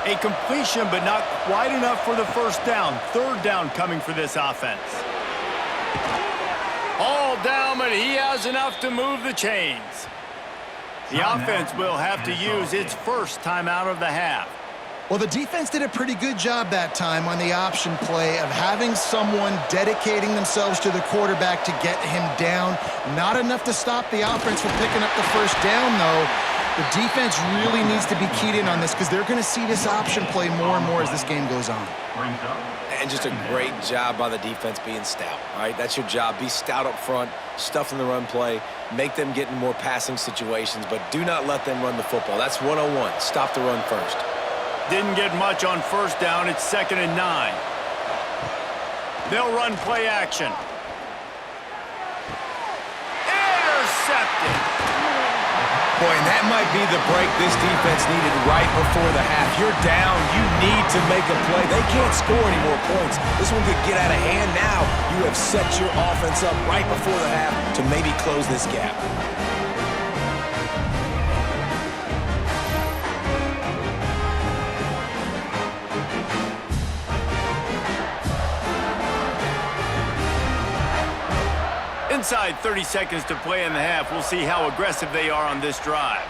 A completion, but not quite enough for the 1st down. 3rd down coming for this offense. All down, but he has enough to move the chains. The offense will have to use its 1st timeout of the half. Well, the defense did a pretty good job that time on the option play of having someone dedicating themselves to the quarterback to get him down. Not enough to stop the offense from picking up the 1st down, though. The defense really needs to be keyed in on this because they're going to see this option play more and more as this game goes on. And just a great job by the defense being stout, all right? That's your job. Be stout up front, stuff in the run play, make them get in more passing situations, but do not let them run the football. That's 101. Stop the run first. Didn't get much on 1st down. It's 2nd and 9. They'll run play action. Intercepted. Boy, and that might be the break this defense needed right before the half. You're down. You need to make a play. They can't score any more points. This one could get out of hand now. You have set your offense up right before the half to maybe close this gap. Inside 30 seconds to play in the half. We'll see how aggressive they are on this drive.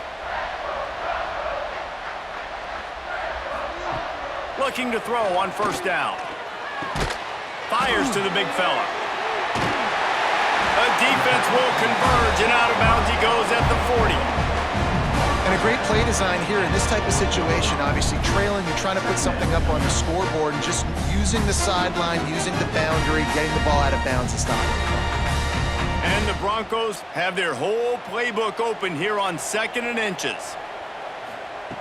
Looking to throw on 1st down. Fires to the big fella. The defense will converge, and out of bounds he goes at the 40. And a great play design here in this type of situation. Obviously trailing, you're trying to put something up on the scoreboard and just using the sideline, using the boundary, getting the ball out of bounds and stopping it. And the Broncos have their whole playbook open here on 2nd and inches.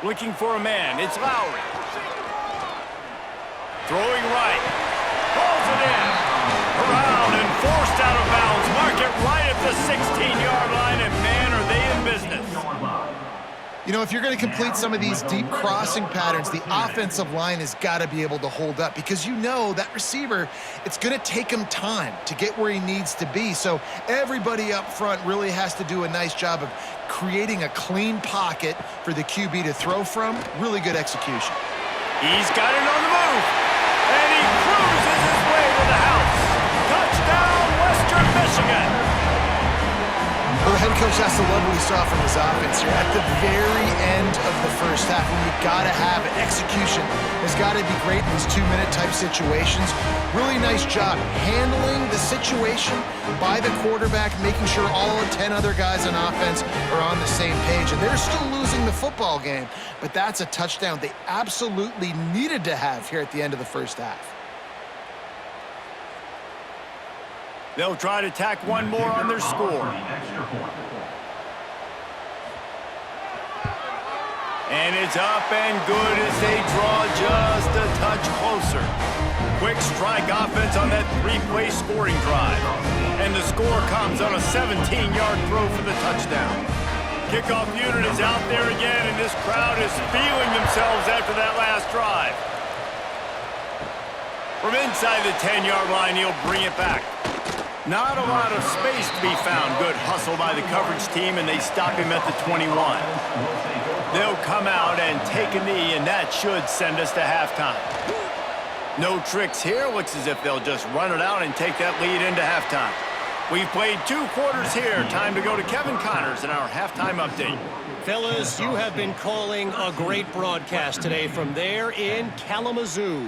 Looking for a man. It's Lowry. Throwing right. Pulls it in. Around and forced out of bounds. Mark it right at the 16-yard line, and man, are they in business. You know, if you're going to complete some of these deep crossing patterns, the offensive line has got to be able to hold up because you know that receiver, it's going to take him time to get where he needs to be. So everybody up front really has to do a nice job of creating a clean pocket for the QB to throw from. Really good execution. He's got it on the move, and he cruises his way to the house. Touchdown, Western Michigan. Well, the head coach has to love what he saw from his offense here at the very end of the first half. When you got to have it, execution has got to be great in these 2-minute type situations. Really nice job handling the situation by the quarterback, making sure all 10 other guys on offense are on the same page. And they're still losing the football game, but that's a touchdown they absolutely needed to have here at the end of the first half. They'll try to tack one more on their score. And it's up and good as they draw just a touch closer. Quick strike offense on that 3-play scoring drive. And the score comes on a 17-yard throw for the touchdown. Kickoff unit is out there again, and this crowd is feeling themselves after that last drive. From inside the 10-yard line, he'll bring it back. Not a lot of space to be found. Good hustle by the coverage team, and they stop him at the 21. They'll come out and take a knee, and that should send us to halftime. No tricks here. Looks as if they'll just run it out and take that lead into halftime. We've played 2 quarters here. Time to go to Kevin Connors in our halftime update. Fellas, you have been calling a great broadcast today from there in Kalamazoo.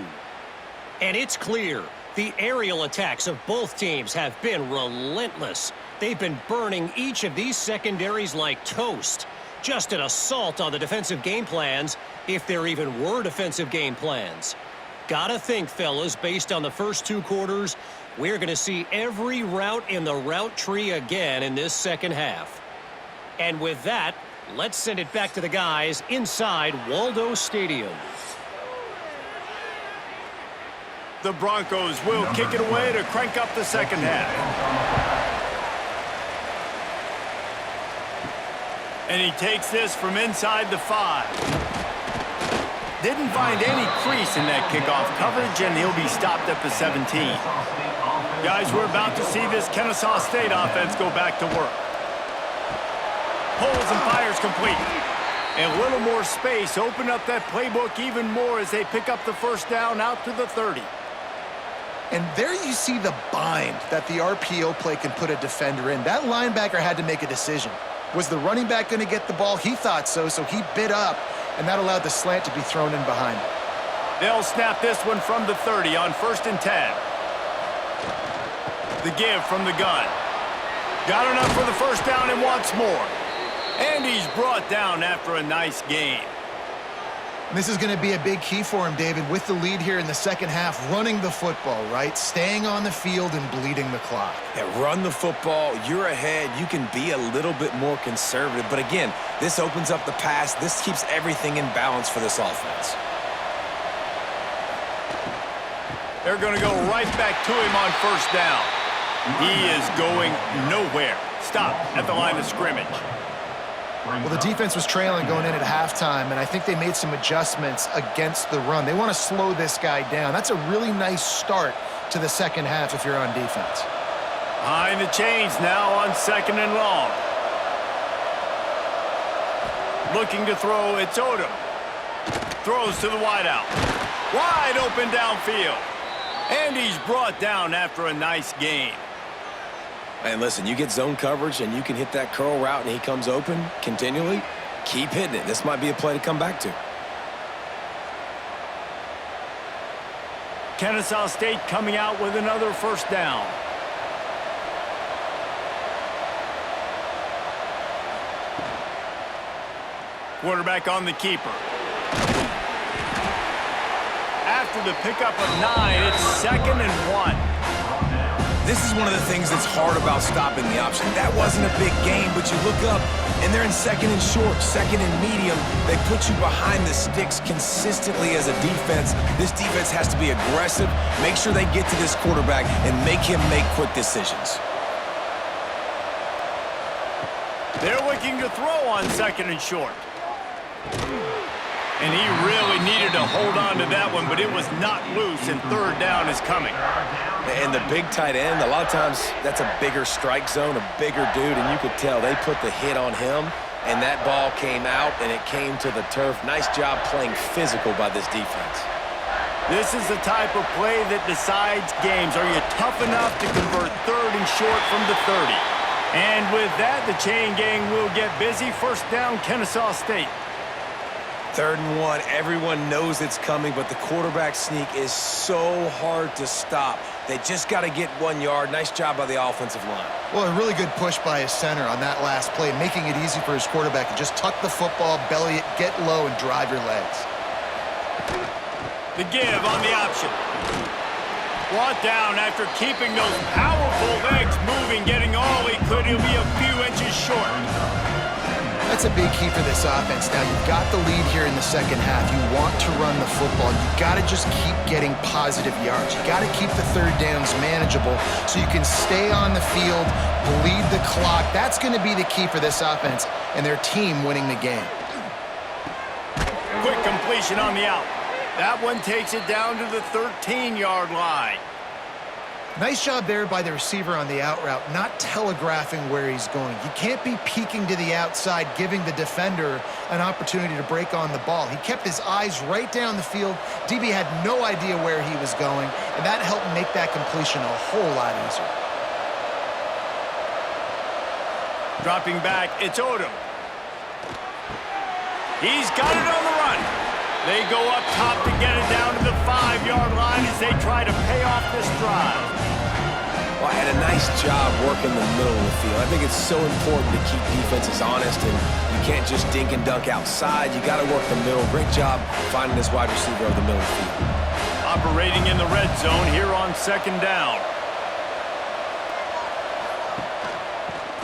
And it's clear. The aerial attacks of both teams have been relentless. They've been burning each of these secondaries like toast. Just an assault on the defensive game plans, if there even were defensive game plans. Gotta think, fellas, based on the first 2 quarters, we're going to see every route in the route tree again in this second half. And with that, let's send it back to the guys inside Waldo Stadium. The Broncos will kick it away to crank up the second half. And he takes this from inside the 5. Didn't find any crease in that kickoff coverage, and he'll be stopped at the 17. Guys, we're about to see this Kennesaw State offense go back to work. Pulls and fires complete. And a little more space, open up that playbook even more as they pick up the first down out to the 30. And there you see the bind that the RPO play can put a defender in. That linebacker had to make a decision. Was the running back going to get the ball? He thought so, so he bit up, and that allowed the slant to be thrown in behind him. They'll snap this one from the 30 on 1st and 10. The give from the gun. Got enough for the first down and wants more. And he's brought down after a nice gain. This is going to be a big key for him, David, with the lead here in the second half, running the football, right? Staying on the field and bleeding the clock. Yeah, run the football. You're ahead. You can be a little bit more conservative. But again, this opens up the pass. This keeps everything in balance for this offense. They're going to go right back to him on first down. He is going nowhere. Stop at the line of scrimmage. Well, the defense was trailing going in at halftime, and I think they made some adjustments against the run. They want to slow this guy down. That's a really nice start to the second half if you're on defense. Behind the chains now on 2nd and long. Looking to throw, it's Odom. Throws to the wideout. Wide open downfield. And he's brought down after a nice gain. And listen, you get zone coverage and you can hit that curl route and he comes open continually, keep hitting it. This might be a play to come back to. Kennesaw State coming out with another first down. Quarterback on the keeper. After the pickup of 9, it's 2nd and 1. This is one of the things that's hard about stopping the option. That wasn't a big gain, but you look up, and they're in 2nd and short, 2nd and medium. They put you behind the sticks consistently as a defense. This defense has to be aggressive, make sure they get to this quarterback, and make him make quick decisions. They're looking to throw on 2nd and short. And he really needed to hold on to that one, but it was not loose, and 3rd down is coming. And the big tight end, a lot of times that's a bigger strike zone, a bigger dude, and you could tell they put the hit on him, and that ball came out, and it came to the turf. Nice job playing physical by this defense. This is the type of play that decides games. Are you tough enough to convert 3rd and short from the 30? And with that, the chain gang will get busy. 1st down, Kennesaw State. 3rd and 1, everyone knows it's coming, but the quarterback sneak is so hard to stop. They just got to get 1 yard. Nice job by the offensive line. Well, a really good push by his center on that last play, making it easy for his quarterback to just tuck the football, belly it, get low, and drive your legs. The give on the option. Brought down after keeping those powerful legs moving, getting all he could. He'll be a few inches short. That's a big key for this offense. Now, you've got the lead here in the 2nd half. You want to run the football. You've got to just keep getting positive yards. You've got to keep the 3rd downs manageable so you can stay on the field, bleed the clock. That's going to be the key for this offense and their team winning the game. Quick completion on the out. That one takes it down to the 13-yard line. Nice job there by the receiver on the out route, not telegraphing where he's going. You can't be peeking to the outside, giving the defender an opportunity to break on the ball. He kept his eyes right down the field. DB had no idea where he was going, and that helped make that completion a whole lot easier. Dropping back, it's Odom. He's got it on the run. They go up top to get it down to the 5-yard line as they try to pay off this drive. Well, and a nice job working the middle of the field. I think it's so important to keep defenses honest, and you can't just dink and dunk outside. You got to work the middle. Great job finding this wide receiver of the middle of the field. Operating in the red zone here on 2nd down.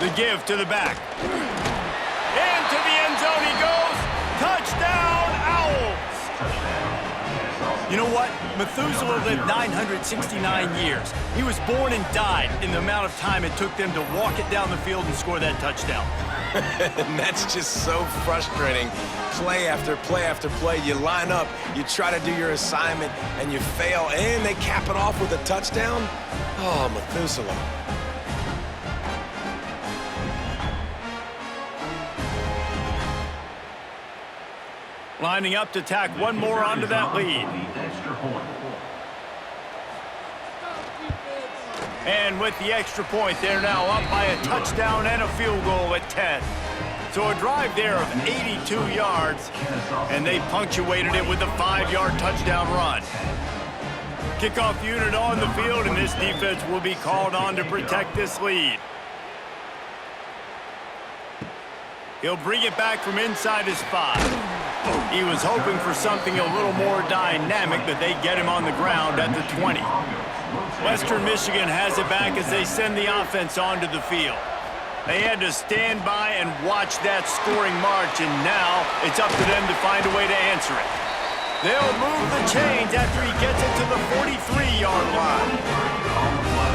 The give to the back. Into the end zone he goes. Touchdown, Owls! You know what? Methuselah lived 969 years. He was born and died in the amount of time it took them to walk it down the field and score that touchdown. And that's just so frustrating. Play after play after play. You line up, you try to do your assignment, and you fail, and they cap it off with a touchdown? Oh, Methuselah. Lining up to tack one more onto that lead. And with the extra point, they're now up by a touchdown and a field goal at 10. So a drive there of 82 yards, and they punctuated it with a 5-yard touchdown run. Kickoff unit on the field, and this defense will be called on to protect this lead. He'll bring it back from inside his 5. He was hoping for something a little more dynamic, but they get him on the ground at the 20. Western Michigan has it back as they send the offense onto the field. They had to stand by and watch that scoring march, and now it's up to them to find a way to answer it. They'll move the chains after he gets it to the 43-yard line.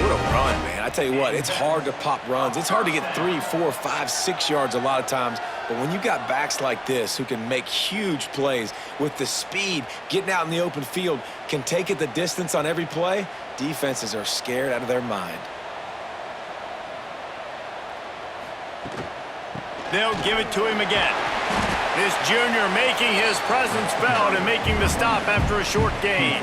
What a run, man. I tell you what, it's hard to pop runs. It's hard to get 3, 4, 5, 6 yards a lot of times. But when you got backs like this who can make huge plays with the speed, getting out in the open field, can take it the distance on every play, defenses are scared out of their mind. They'll give it to him again. This junior making his presence felt and making the stop after a short gain.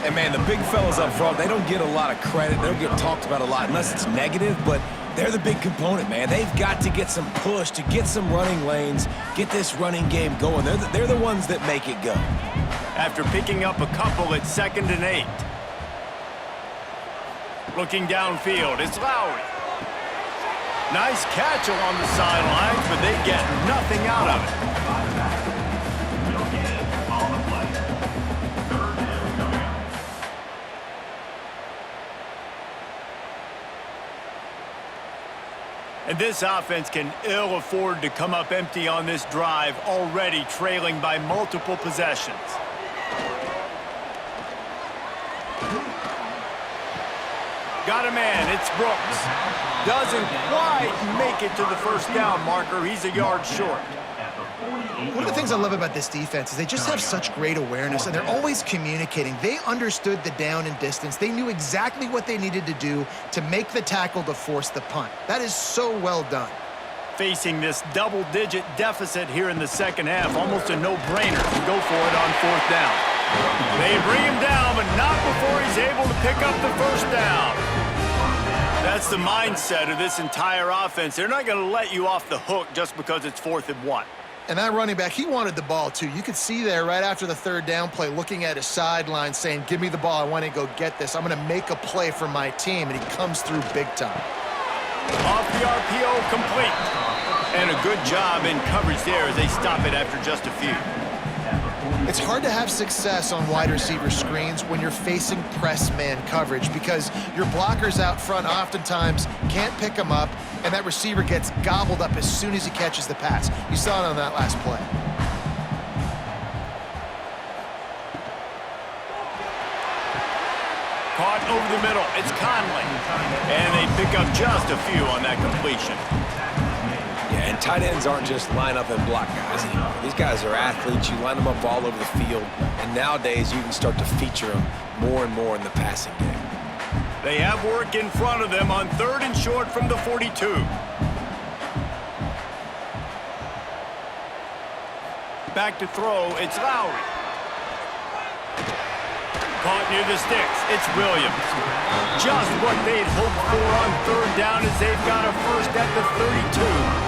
And, man, the big fellas up front, they don't get a lot of credit. They don't get talked about a lot unless it's negative, but they're the big component, man. They've got to get some push, to get some running lanes, get this running game going. They're the ones that make it go. After picking up a couple at 2nd and 8. Looking downfield, it's Lowry. Nice catch along the sidelines, but they get nothing out of it. And this offense can ill afford to come up empty on this drive, already trailing by multiple possessions. Got a man, it's Brooks. Doesn't quite make it to the first down marker. He's a yard short. One of the things I love about this defense is they just have such great awareness, and they're always communicating. They understood the down and distance. They knew exactly what they needed to do to make the tackle to force the punt. That is so well done. Facing this double-digit deficit here in the second half, almost a no-brainer to go for it on fourth down. They bring him down, but not before he's able to pick up the first down. That's the mindset of this entire offense. They're not going to let you off the hook just because it's 4th and 1. And that running back, he wanted the ball too. You could see there right after the third down play, looking at his sideline saying, give me the ball, I want to go get this. I'm going to make a play for my team, and he comes through big time. Off the RPO, complete. And a good job in coverage there as they stop it after just a few. It's hard to have success on wide receiver screens when you're facing press man coverage because your blockers out front oftentimes can't pick them up, and that receiver gets gobbled up as soon as he catches the pass. You saw it on that last play. Caught over the middle. It's Conley. And they pick up just a few on that completion. Yeah, and tight ends aren't just line up and block guys anymore. These guys are athletes. You line them up all over the field, and nowadays you can start to feature them more and more in the passing game. They have work in front of them on 3rd and short from the 42. Back to throw, it's Lowry. Caught near the sticks, it's Williams. Just what they'd hoped for on 3rd down as they've got a first at the 32.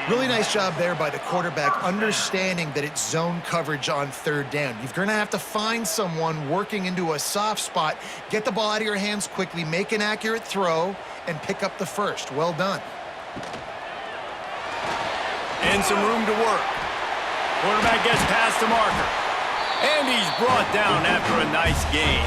Really nice job there by the quarterback, understanding that it's zone coverage on 3rd down. You're going to have to find someone working into a soft spot, get the ball out of your hands quickly, make an accurate throw, and pick up the first. Well done. And some room to work. Quarterback gets past the marker. And he's brought down after a nice gain.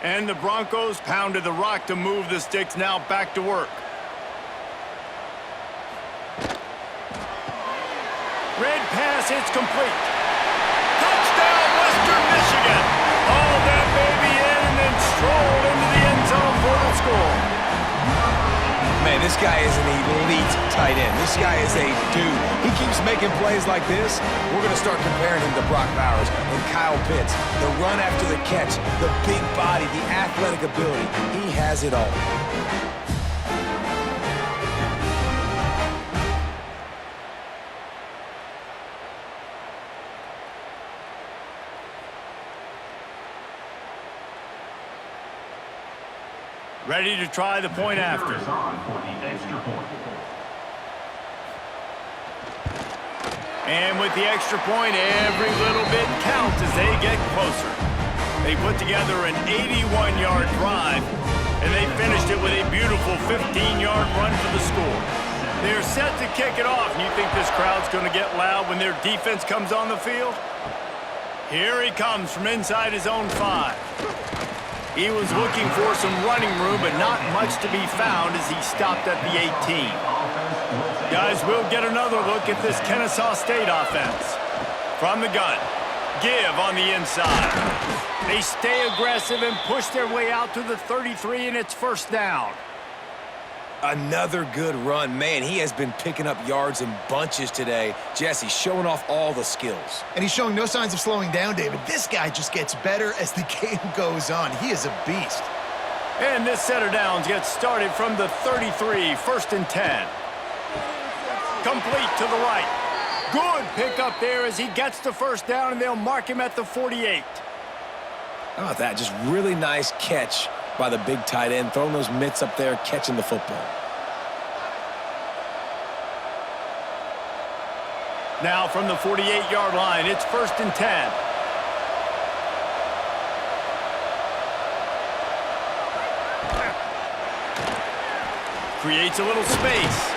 And the Broncos pounded the rock to move the sticks, now back to work. Red pass, it's complete. Touchdown, Western Michigan. Hauled that baby in and then strolled into the end zone for the score. Man, this guy is an elite tight end. This guy is a dude. He keeps making plays like this. We're going to start comparing him to Brock Bowers and Kyle Pitts. The run after the catch, the big body, the athletic ability. He has it all. Ready to try the point after. And with the extra point, every little bit counts as they get closer. They put together an 81-yard drive, and they finished it with a beautiful 15-yard run for the score. They're set to kick it off, and you think this crowd's going to get loud when their defense comes on the field? Here he comes from inside his own 5. He was looking for some running room, but not much to be found as he stopped at the 18. Guys, we'll get another look at this Kennesaw State offense. From the gun, give on the inside. They stay aggressive and push their way out to the 33, and it's first down. Another good run. Man, he has been picking up yards in bunches today. Jesse showing off all the skills. And he's showing no signs of slowing down, David. This guy just gets better as the game goes on. He is a beast. And this set of downs gets started from the 33, 1st and 10. Complete to the right. Good pickup there as he gets the first down, and they'll mark him at the 48. How about that? Just really nice catch by the big tight end, throwing those mitts up there, catching the football. Now from the 48-yard line, it's 1st and 10. Creates a little space.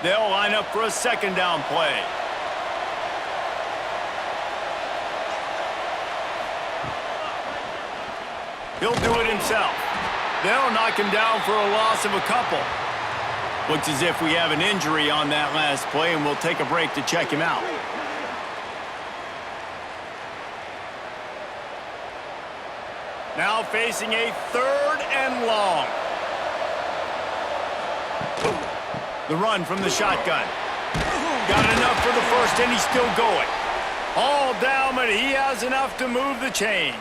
They'll line up for a second down play. He'll do it himself. They'll knock him down for a loss of a couple. Looks as if we have an injury on that last play, and we'll take a break to check him out. Now facing a 3rd and long. The run from the shotgun. Got enough for the first, and he's still going. All down, but he has enough to move the chains.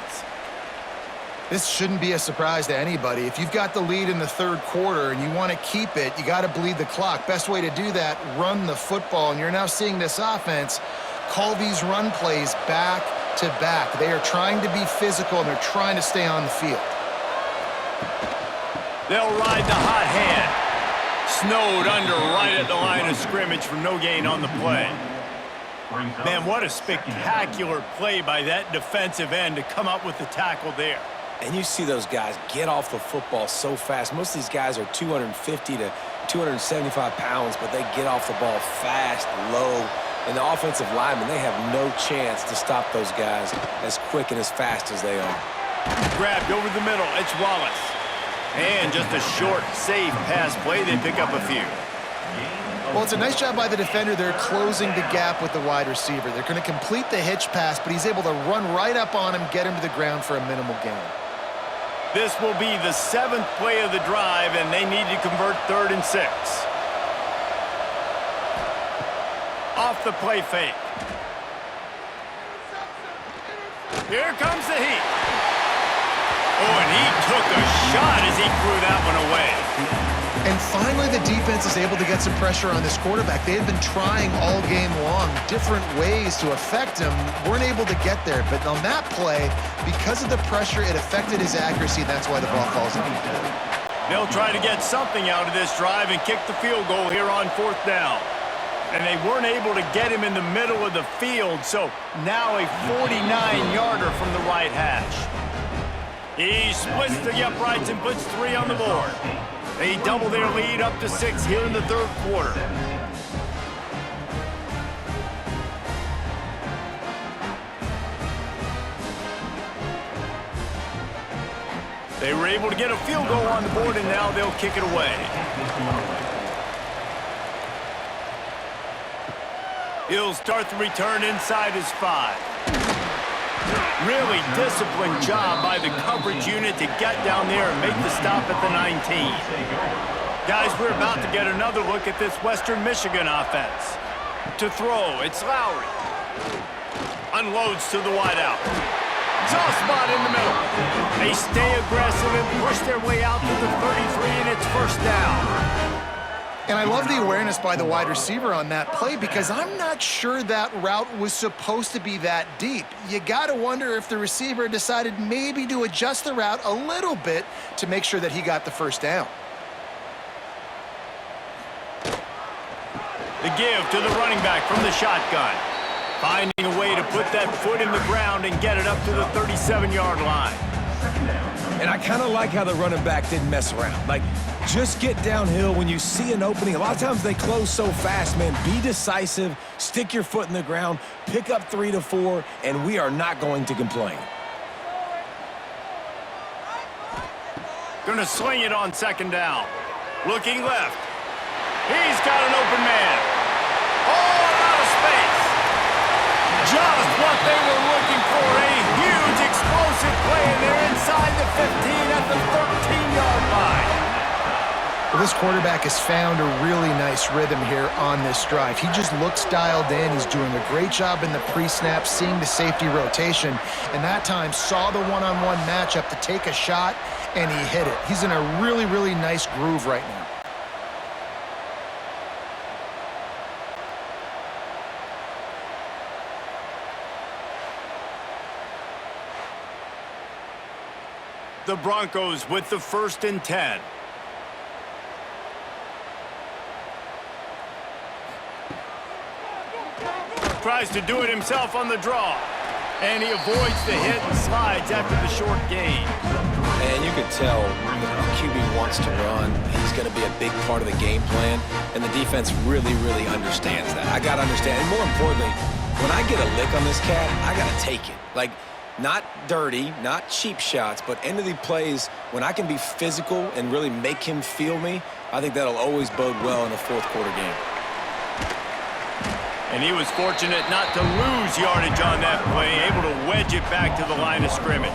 This shouldn't be a surprise to anybody. If you've got the lead in the 3rd quarter and you want to keep it, you got to bleed the clock. Best way to do that, run the football. And you're now seeing this offense call these run plays back to back. They are trying to be physical, and they're trying to stay on the field. They'll ride the hot hand. Snowed under right at the line of scrimmage for no gain on the play. Man, what a spectacular play by that defensive end to come up with the tackle there. And you see those guys get off the football so fast. Most of these guys are 250 to 275 pounds, but they get off the ball fast, low. And the offensive linemen, they have no chance to stop those guys as quick and as fast as they are. Grabbed over the middle. It's Wallace. And just a short, safe pass play. They pick up a few. Well, it's a nice job by the defender. They're closing the gap with the wide receiver. They're going to complete the hitch pass, but he's able to run right up on him, get him to the ground for a minimal gain. This will be the 7th play of the drive, and they need to convert 3rd and 6. Off the play fake. Here comes the heat. Oh, and he took a shot as he threw that one away. And finally, the defense is able to get some pressure on this quarterback. They had been trying all game long different ways to affect him. Weren't able to get there. But on that play, because of the pressure, it affected his accuracy. That's why the ball falls in. They'll try to get something out of this drive and kick the field goal here on 4th down. And they weren't able to get him in the middle of the field, so now a 49-yarder from the right hash. He splits the uprights and puts 3 on the board. They double their lead up to 6 here in the 3rd quarter. They were able to get a field goal on the board, and now they'll kick it away. He'll start the return inside his 5. Really disciplined job by the coverage unit to get down there and make the stop at the 19. Guys, we're about to get another look at this Western Michigan offense. To throw, it's Lowry. Unloads to the wideout. Soft spot in the middle. They stay aggressive and push their way out to the 33, and it's 1st down. And I love the awareness by the wide receiver on that play, because I'm not sure that route was supposed to be that deep. You got to wonder if the receiver decided maybe to adjust the route a little bit to make sure that he got the 1st down. The give to the running back from the shotgun. Finding a way to put that foot in the ground and get it up to the 37-yard line. And I kind of like how the running back didn't mess around. Like, just get downhill when you see an opening. A lot of times they close so fast, man. Be decisive, stick your foot in the ground, pick up 3 to 4, and we are not going to complain. Gonna swing it on 2nd down. Looking left. He's got an open man. Oh, out of space. Just what they were looking for. A huge explosive play, and they're inside the 15 at the 13-yard line. Well, this quarterback has found a really nice rhythm here on this drive. He just looks dialed in. He's doing a great job in the pre-snap, seeing the safety rotation, and that time saw the one-on-one matchup to take a shot, and he hit it. He's in a really, really nice groove right now. The Broncos with the 1st and 10. Tries to do it himself on the draw. And he avoids the hit and slides after the short gain. And you could tell the QB wants to run. He's going to be a big part of the game plan, and the defense really, really understands that. I got to understand, and more importantly, when I get a lick on this cat, I got to take it. Like, not dirty, not cheap shots, but end of the plays, when I can be physical and really make him feel me, I think that'll always bode well in a fourth-quarter game. And he was fortunate not to lose yardage on that play, able to wedge it back to the line of scrimmage.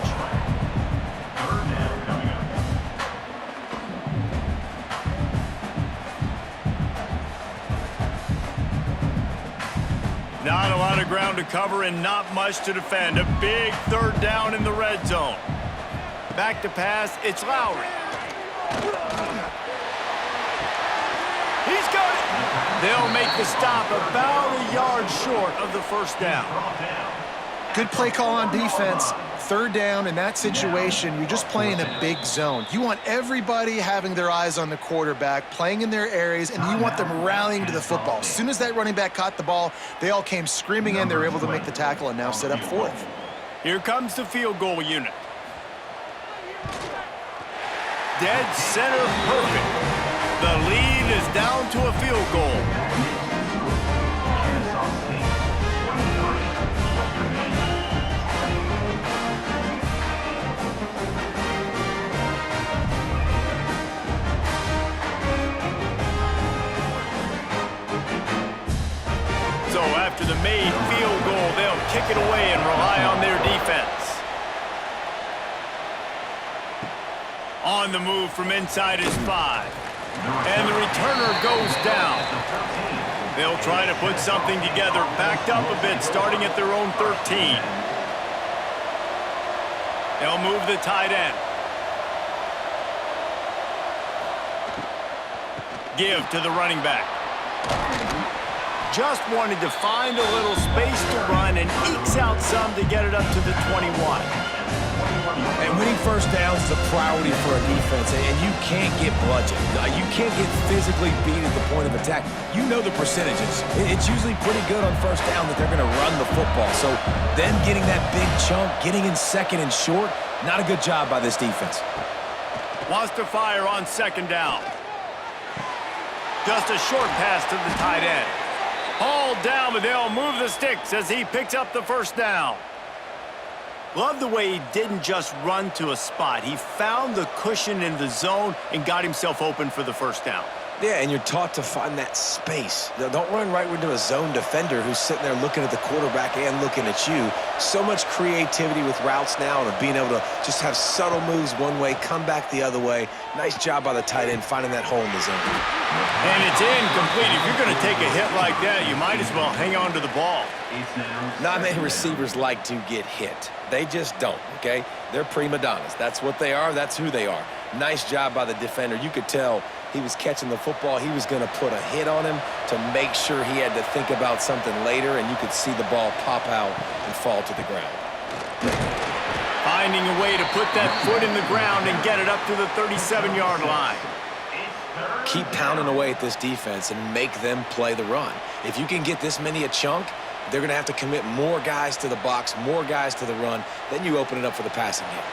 Not a lot of ground to cover and not much to defend. A big third down in the red zone. Back to pass, it's Lowry. He's got it. They'll make the stop about a yard short of the first down. Good play call on defense. Third down in that situation, you're just playing a big zone. You want everybody having their eyes on the quarterback, playing in their areas, and you want them rallying to the football. As soon as that running back caught the ball, they all came screaming in. They were able to make the tackle and now set up fourth. Here comes the field goal unit. Dead center perfect. The lead is down to a field goal. Kennesaw State 23, Western Michigan 20. So after the made field goal, they'll kick it away and rely on their defense. On the move from inside his 5. And the returner goes down. They'll try to put something together, backed up a bit, starting at their own 13. They'll move the tight end. Give to the running back. Just wanted to find a little space to run and ekes out some to get it up to the 21. And winning first downs is a priority for a defense, and you can't get bludgeoned. You can't get physically beat at the point of attack. You know the percentages. It's usually pretty good on first down that they're going to run the football. So them getting that big chunk, getting in second and short, not a good job by this defense. Wants to fire on second down. Just a short pass to the tight end. Hauled down, but they'll move the sticks as he picks up the first down. Love the way he didn't just run to a spot. He found the cushion in the zone and got himself open for the first down. Yeah, and you're taught to find that space. Don't run right into a zone defender who's sitting there looking at the quarterback and looking at you. So much creativity with routes now and being able to just have subtle moves one way, come back the other way. Nice job by the tight end finding that hole in the zone. And it's incomplete. If you're going to take a hit like that, you might as well hang on to the ball. Not many receivers like to get hit. They just don't, okay? They're prima donnas. That's what they are. That's who they are. Nice job by the defender. You could tell he was catching the football. He was going to put a hit on him to make sure he had to think about something later, and you could see the ball pop out and fall to the ground. Finding a way to put that foot in the ground and get it up to the 37-yard line. Keep pounding away at this defense and make them play the run. If you can get this many a chunk, they're going to have to commit more guys to the box, more guys to the run. Then you open it up for the passing game.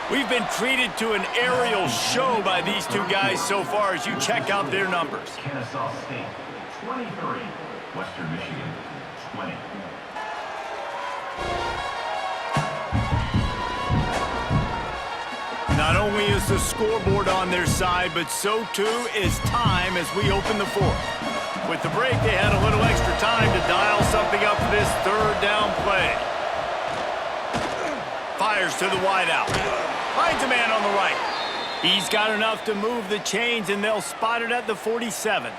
We've been treated to an aerial show by these two guys so far as you check out their numbers. Kennesaw State 23, Western Michigan 20. Not only is the scoreboard on their side, but so too is time as we open the fourth. With the break, they had a little extra time to dial something up for this third down play. Fires to the wideout. Finds a man on the right. He's got enough to move the chains, and they'll spot it at the 47.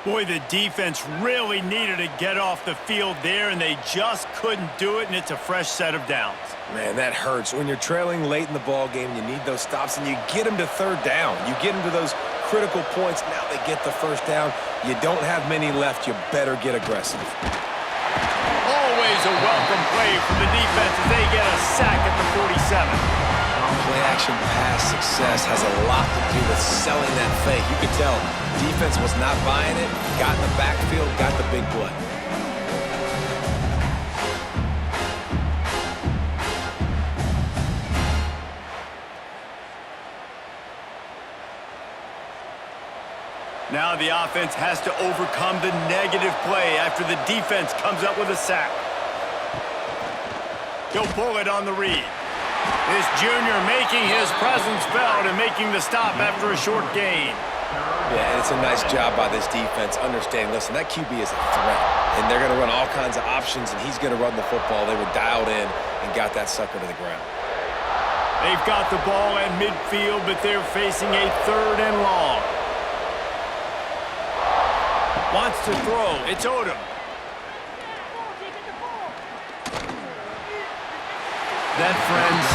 Boy, the defense really needed to get off the field there, and they just couldn't do it, and it's a fresh set of downs. Man, that hurts. When you're trailing late in the ball game, you need those stops, and you get them to third down. You get them to those critical points. Now they get the first down. You don't have many left. You better get aggressive. Always a welcome play from the defense as they get a sack at the 47. Play-action pass success has a lot to do with selling that fake. You could tell defense was not buying it, got in the backfield, got the big play. Now the offense has to overcome the negative play after the defense comes up with a sack. He'll pull it on the read. This junior making his presence felt and making the stop after a short gain. Yeah, and it's a nice job by this defense understanding, listen, that QB is a threat, and they're going to run all kinds of options, and he's going to run the football. They were dialed in and got that sucker to the ground. They've got the ball at midfield, but they're facing a 3rd and long. Wants to throw. It's Odom. That, friends,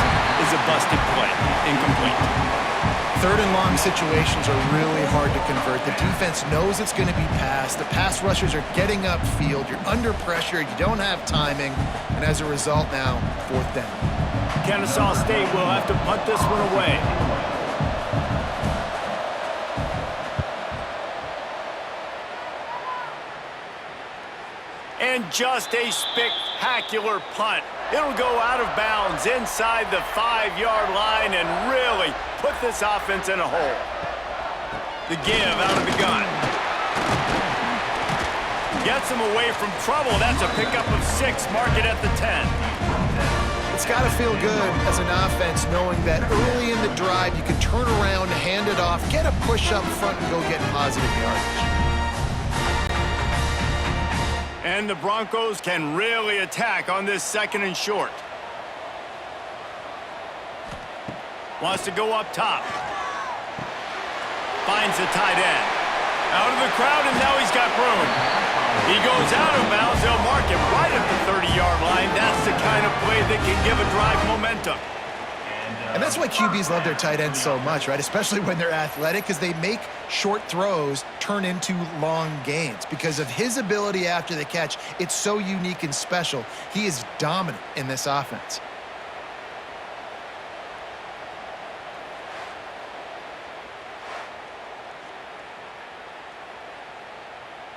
is a busted play. Incomplete. 3rd and long situations are really hard to convert. The defense knows it's going to be passed. The pass rushers are getting upfield. You're under pressure. You don't have timing. And as a result now, 4th down. Kennesaw State will have to punt this one away. And just a spectacular punt. It'll go out of bounds inside the 5-yard line and really put this offense in a hole. The give out of the gun. Gets him away from trouble. That's a pickup of 6. Mark it at the 10. It's got to feel good as an offense knowing that early in the drive you can turn around, hand it off, get a push up front, and go get positive yardage. And the Broncos can really attack on this 2nd and short. Wants to go up top. Finds the tight end. Out of the crowd, and now he's got room. He goes out of bounds. They'll mark him right at the 30-yard line. That's the kind of play that can give a drive momentum. And that's why QBs love their tight ends so much, right? Especially when they're athletic, because they make short throws turn into long gains. Because of his ability after the catch, it's so unique and special. He is dominant in this offense.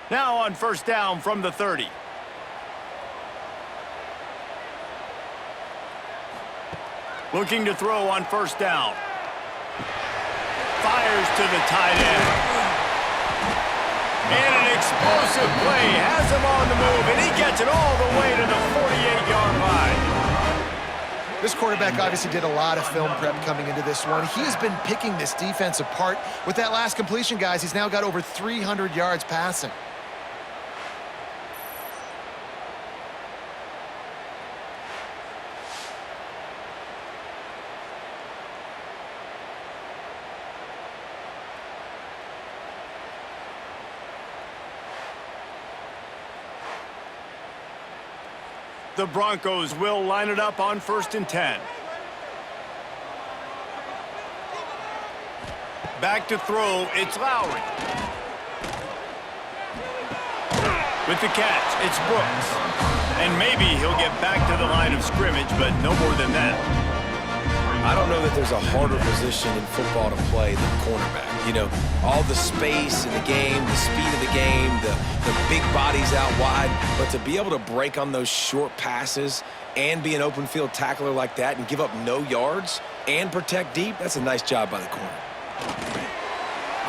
Now on 1st down from the 30. Looking to throw on 1st down. Fires to the tight end. And an explosive play has him on the move, and he gets it all the way to the 48-yard line. This quarterback obviously did a lot of film prep coming into this one. He has been picking this defense apart. With that last completion, guys, he's now got over 300 yards passing. The Broncos will line it up on 1st and 10. Back to throw, it's Lowry. With the catch, it's Brooks. And maybe he'll get back to the line of scrimmage, but no more than that. I don't know that there's a harder position in football to play than cornerback. You know, all the space in the game, the speed of the game, the big bodies out wide. But to be able to break on those short passes and be an open field tackler like that and give up no yards and protect deep, that's a nice job by the corner.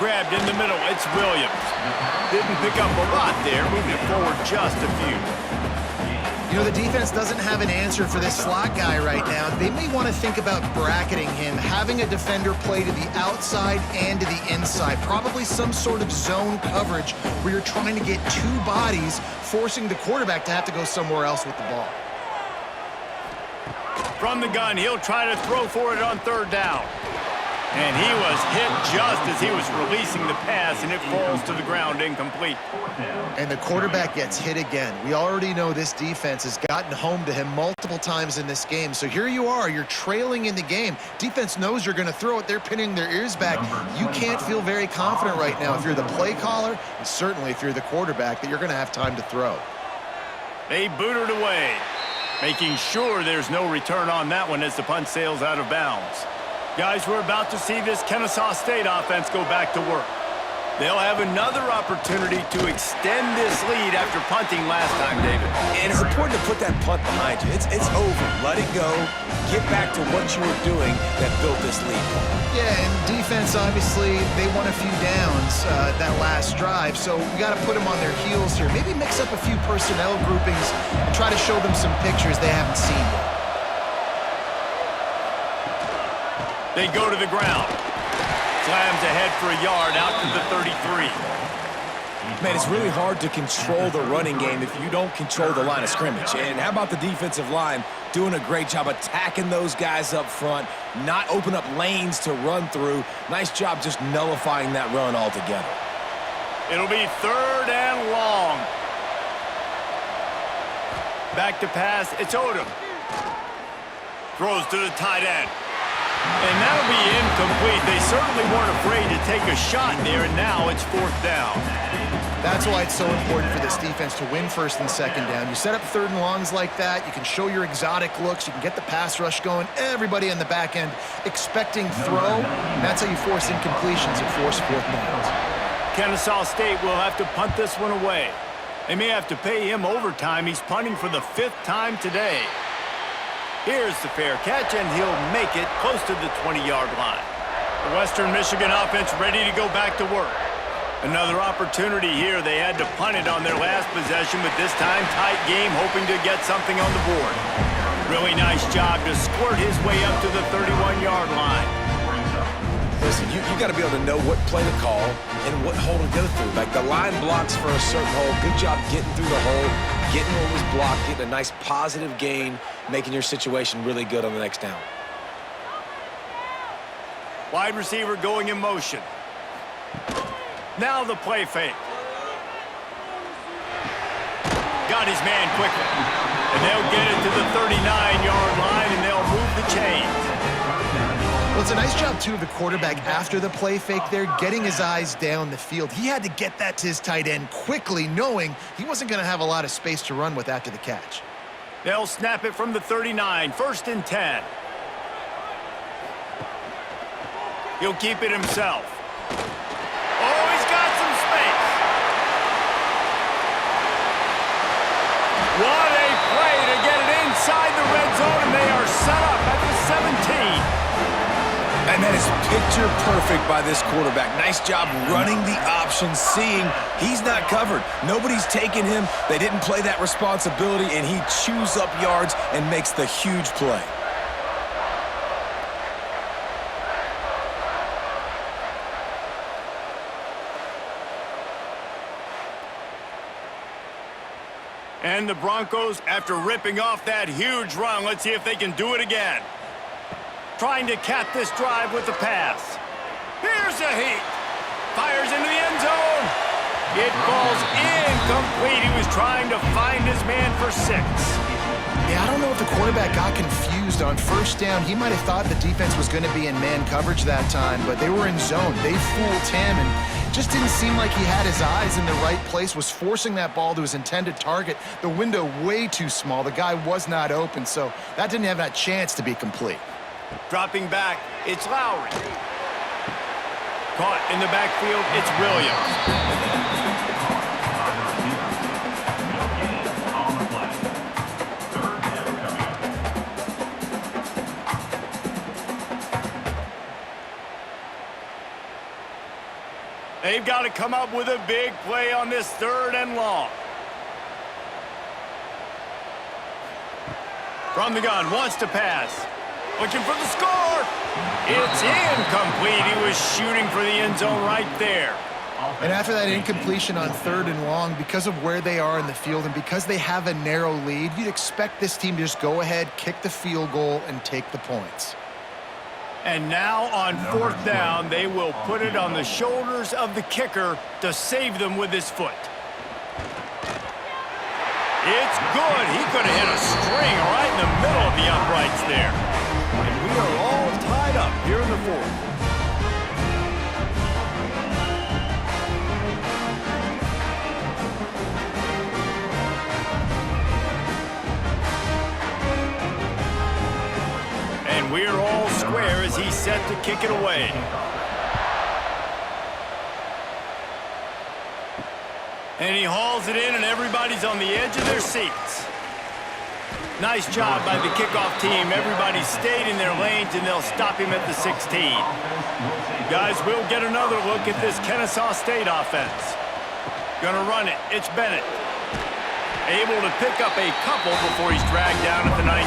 Grabbed in the middle, it's Williams. Didn't pick up a lot there, moving it forward just a few. You know, the defense doesn't have an answer for this slot guy right now. They may want to think about bracketing him, having a defender play to the outside and to the inside. Probably some sort of zone coverage where you're trying to get 2 bodies, forcing the quarterback to have to go somewhere else with the ball. From the gun, he'll try to throw for it on 3rd down. And he was hit just as he was releasing the pass, and it falls to the ground incomplete. And the quarterback gets hit again. We already know this defense has gotten home to him multiple times in this game. So here you are, you're trailing in the game. Defense knows you're going to throw it. They're pinning their ears back. You can't feel very confident right now if you're the play caller, and certainly if you're the quarterback, that you're going to have time to throw. They boot it away, making sure there's no return on that one as the punt sails out of bounds. Guys, we're about to see this Kennesaw State offense go back to work. They'll have another opportunity to extend this lead after punting last time, David. And it's important to put that punt behind you. It's over. Let it go. Get back to what you were doing that built this lead. Yeah, and defense, obviously, they won a few downs that last drive, so we got to put them on their heels here. Maybe mix up a few personnel groupings and try to show them some pictures they haven't seen yet. They go to the ground. Slams ahead for a yard out to the 33. Man, it's really hard to control the running game if you don't control the line of scrimmage. And how about the defensive line doing a great job attacking those guys up front, not open up lanes to run through. Nice job just nullifying that run altogether. It'll be 3rd and long. Back to pass. It's Odom. Throws to the tight end. And that'll be incomplete. They certainly weren't afraid to take a shot there, and now it's 4th down. That's why it's so important for this defense to win 1st and 2nd down. You set up 3rd and longs like that, you can show your exotic looks, you can get the pass rush going, everybody in the back end expecting throw, and that's how you force incompletions and force 4th downs. Kennesaw State will have to punt this one away. They may have to pay him overtime. He's punting for the 5th time today. Here's the fair catch, and he'll make it close to the 20-yard line. The Western Michigan offense ready to go back to work. Another opportunity here. They had to punt it on their last possession, but this time tight game, hoping to get something on the board. Really nice job to squirt his way up to the 31-yard line. Listen, you got to be able to know what play to call and what hole to go through. Like the line blocks for a certain hole. Good job getting through the hole, getting what was blocked, getting a nice positive gain, making your situation really good on the next down. Wide receiver going in motion. Now the play fake. Got his man quickly. And they'll get it to the 39-yard line, and they'll move the chains. Well, it's a nice job, too, of the quarterback after the play fake there, getting his eyes down the field. He had to get that to his tight end quickly, knowing he wasn't going to have a lot of space to run with after the catch. They'll snap it from the 39, 1st and 10. He'll keep it himself. Oh, he's got some space. What a play to get it inside the red zone, and they are set up at the 17. And that is picture perfect by this quarterback. Nice job running the option, seeing he's not covered. Nobody's taking him. They didn't play that responsibility, and he chews up yards and makes the huge play. And the Broncos, after ripping off that huge run, let's see if they can do it again. Trying to cap this drive with the pass. Here's a heat. Fires into the end zone. It falls incomplete. He was trying to find his man for 6. Yeah, I don't know if the quarterback got confused on 1st down. He might have thought the defense was going to be in man coverage that time, but they were in zone. They fooled him and just didn't seem like he had his eyes in the right place, was forcing that ball to his intended target. The window way too small. The guy was not open, so that didn't have that chance to be complete. Dropping back, it's Lowry. Caught in the backfield, it's Williams. They've got to come up with a big play on this 3rd and long. From the gun, wants to pass. Looking for the score. It's incomplete. He was shooting for the end zone right there. And after that incompletion on 3rd and long, because of where they are in the field and because they have a narrow lead, you'd expect this team to just go ahead, kick the field goal, and take the points. And now on 4th down, they will put it on the shoulders of the kicker to save them with his foot. It's good. He could have hit a string right in the middle of the uprights there. And we are all tied up here in the 4th. And we're all square as he's set to kick it away. And he hauls it in, and everybody's on the edge of their seats. Nice job by the kickoff team. Everybody stayed in their lanes, and they'll stop him at the 16. Guys, we'll get another look at this Kennesaw State offense. Gonna run it. It's Bennett. Able to pick up a couple before he's dragged down at the 19.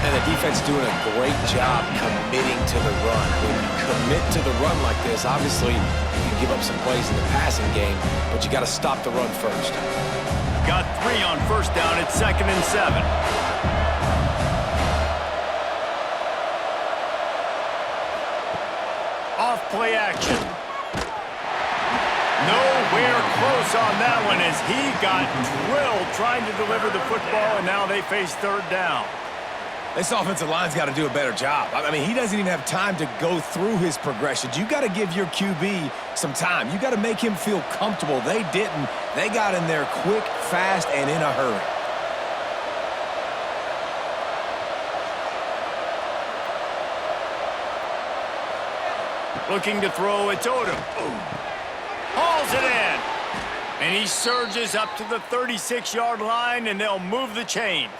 And the defense doing a great job committing to the run. When you commit to the run like this, obviously you can give up some plays in the passing game, but you got to stop the run first. Got 3 on first down. It's 2nd and 7. Off play action. Nowhere close on that one as he got drilled trying to deliver the football, and now they face 3rd down. This offensive line's got to do a better job. I mean, he doesn't even have time to go through his progressions. You got to give your QB some time. You got to make him feel comfortable. They didn't. They got in there quick, fast, and in a hurry. Looking to throw, it's Odom. Hauls it in. And he surges up to the 36-yard line, and they'll move the chains.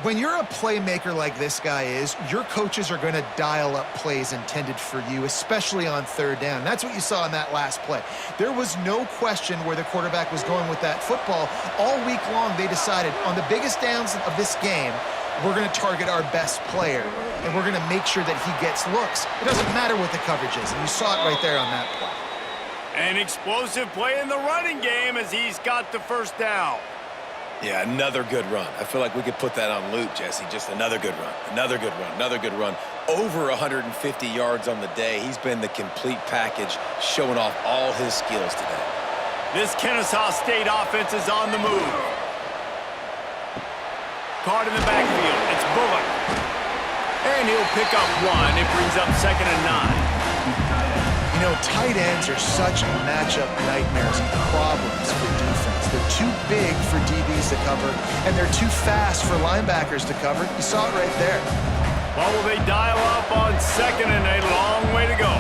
When you're a playmaker like this guy is, your coaches are going to dial up plays intended for you, especially on 3rd down. That's what you saw in that last play. There was no question where the quarterback was going with that football. All week long, they decided on the biggest downs of this game, we're going to target our best player, and we're going to make sure that he gets looks. It doesn't matter what the coverage is, and you saw it right there on that play. An explosive play in the running game as he's got the 1st down. Yeah, another good run. I feel like we could put that on loop, Jesse. Just another good run, another good run, another good run. Over 150 yards on the day. He's been the complete package, showing off all his skills today. This Kennesaw State offense is on the move. Caught in the backfield. It's Bullock. And he'll pick up 1. It brings up 2nd and 9. You know, tight ends are such matchup nightmares and problems for defense. They're too big for DBs to cover, and they're too fast for linebackers to cover. You saw it right there. Well, will they dial up on 2nd and a long way to go?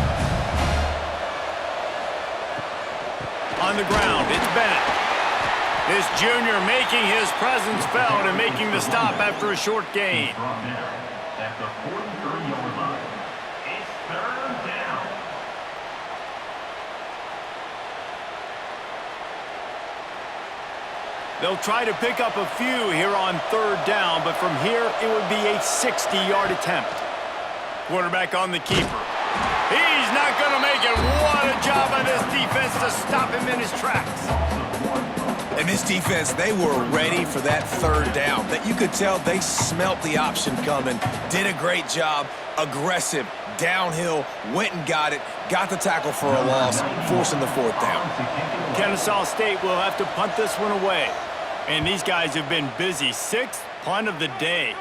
On the ground, it's Bennett. This junior making his presence felt and making the stop after a short gain. At the 43-yard line, it's 3rd down. They'll try to pick up a few here on 3rd down, but from here it would be a 60-yard attempt. Quarterback on the keeper. He's not going to make it. What a job by this defense to stop him in his tracks. And this defense, they were ready for that 3rd down. That you could tell they smelt the option coming, did a great job, aggressive, downhill, went and got it, got the tackle for a loss, forcing the 4th down. Kennesaw State will have to punt this one away. And these guys have been busy. 6th punt of the day.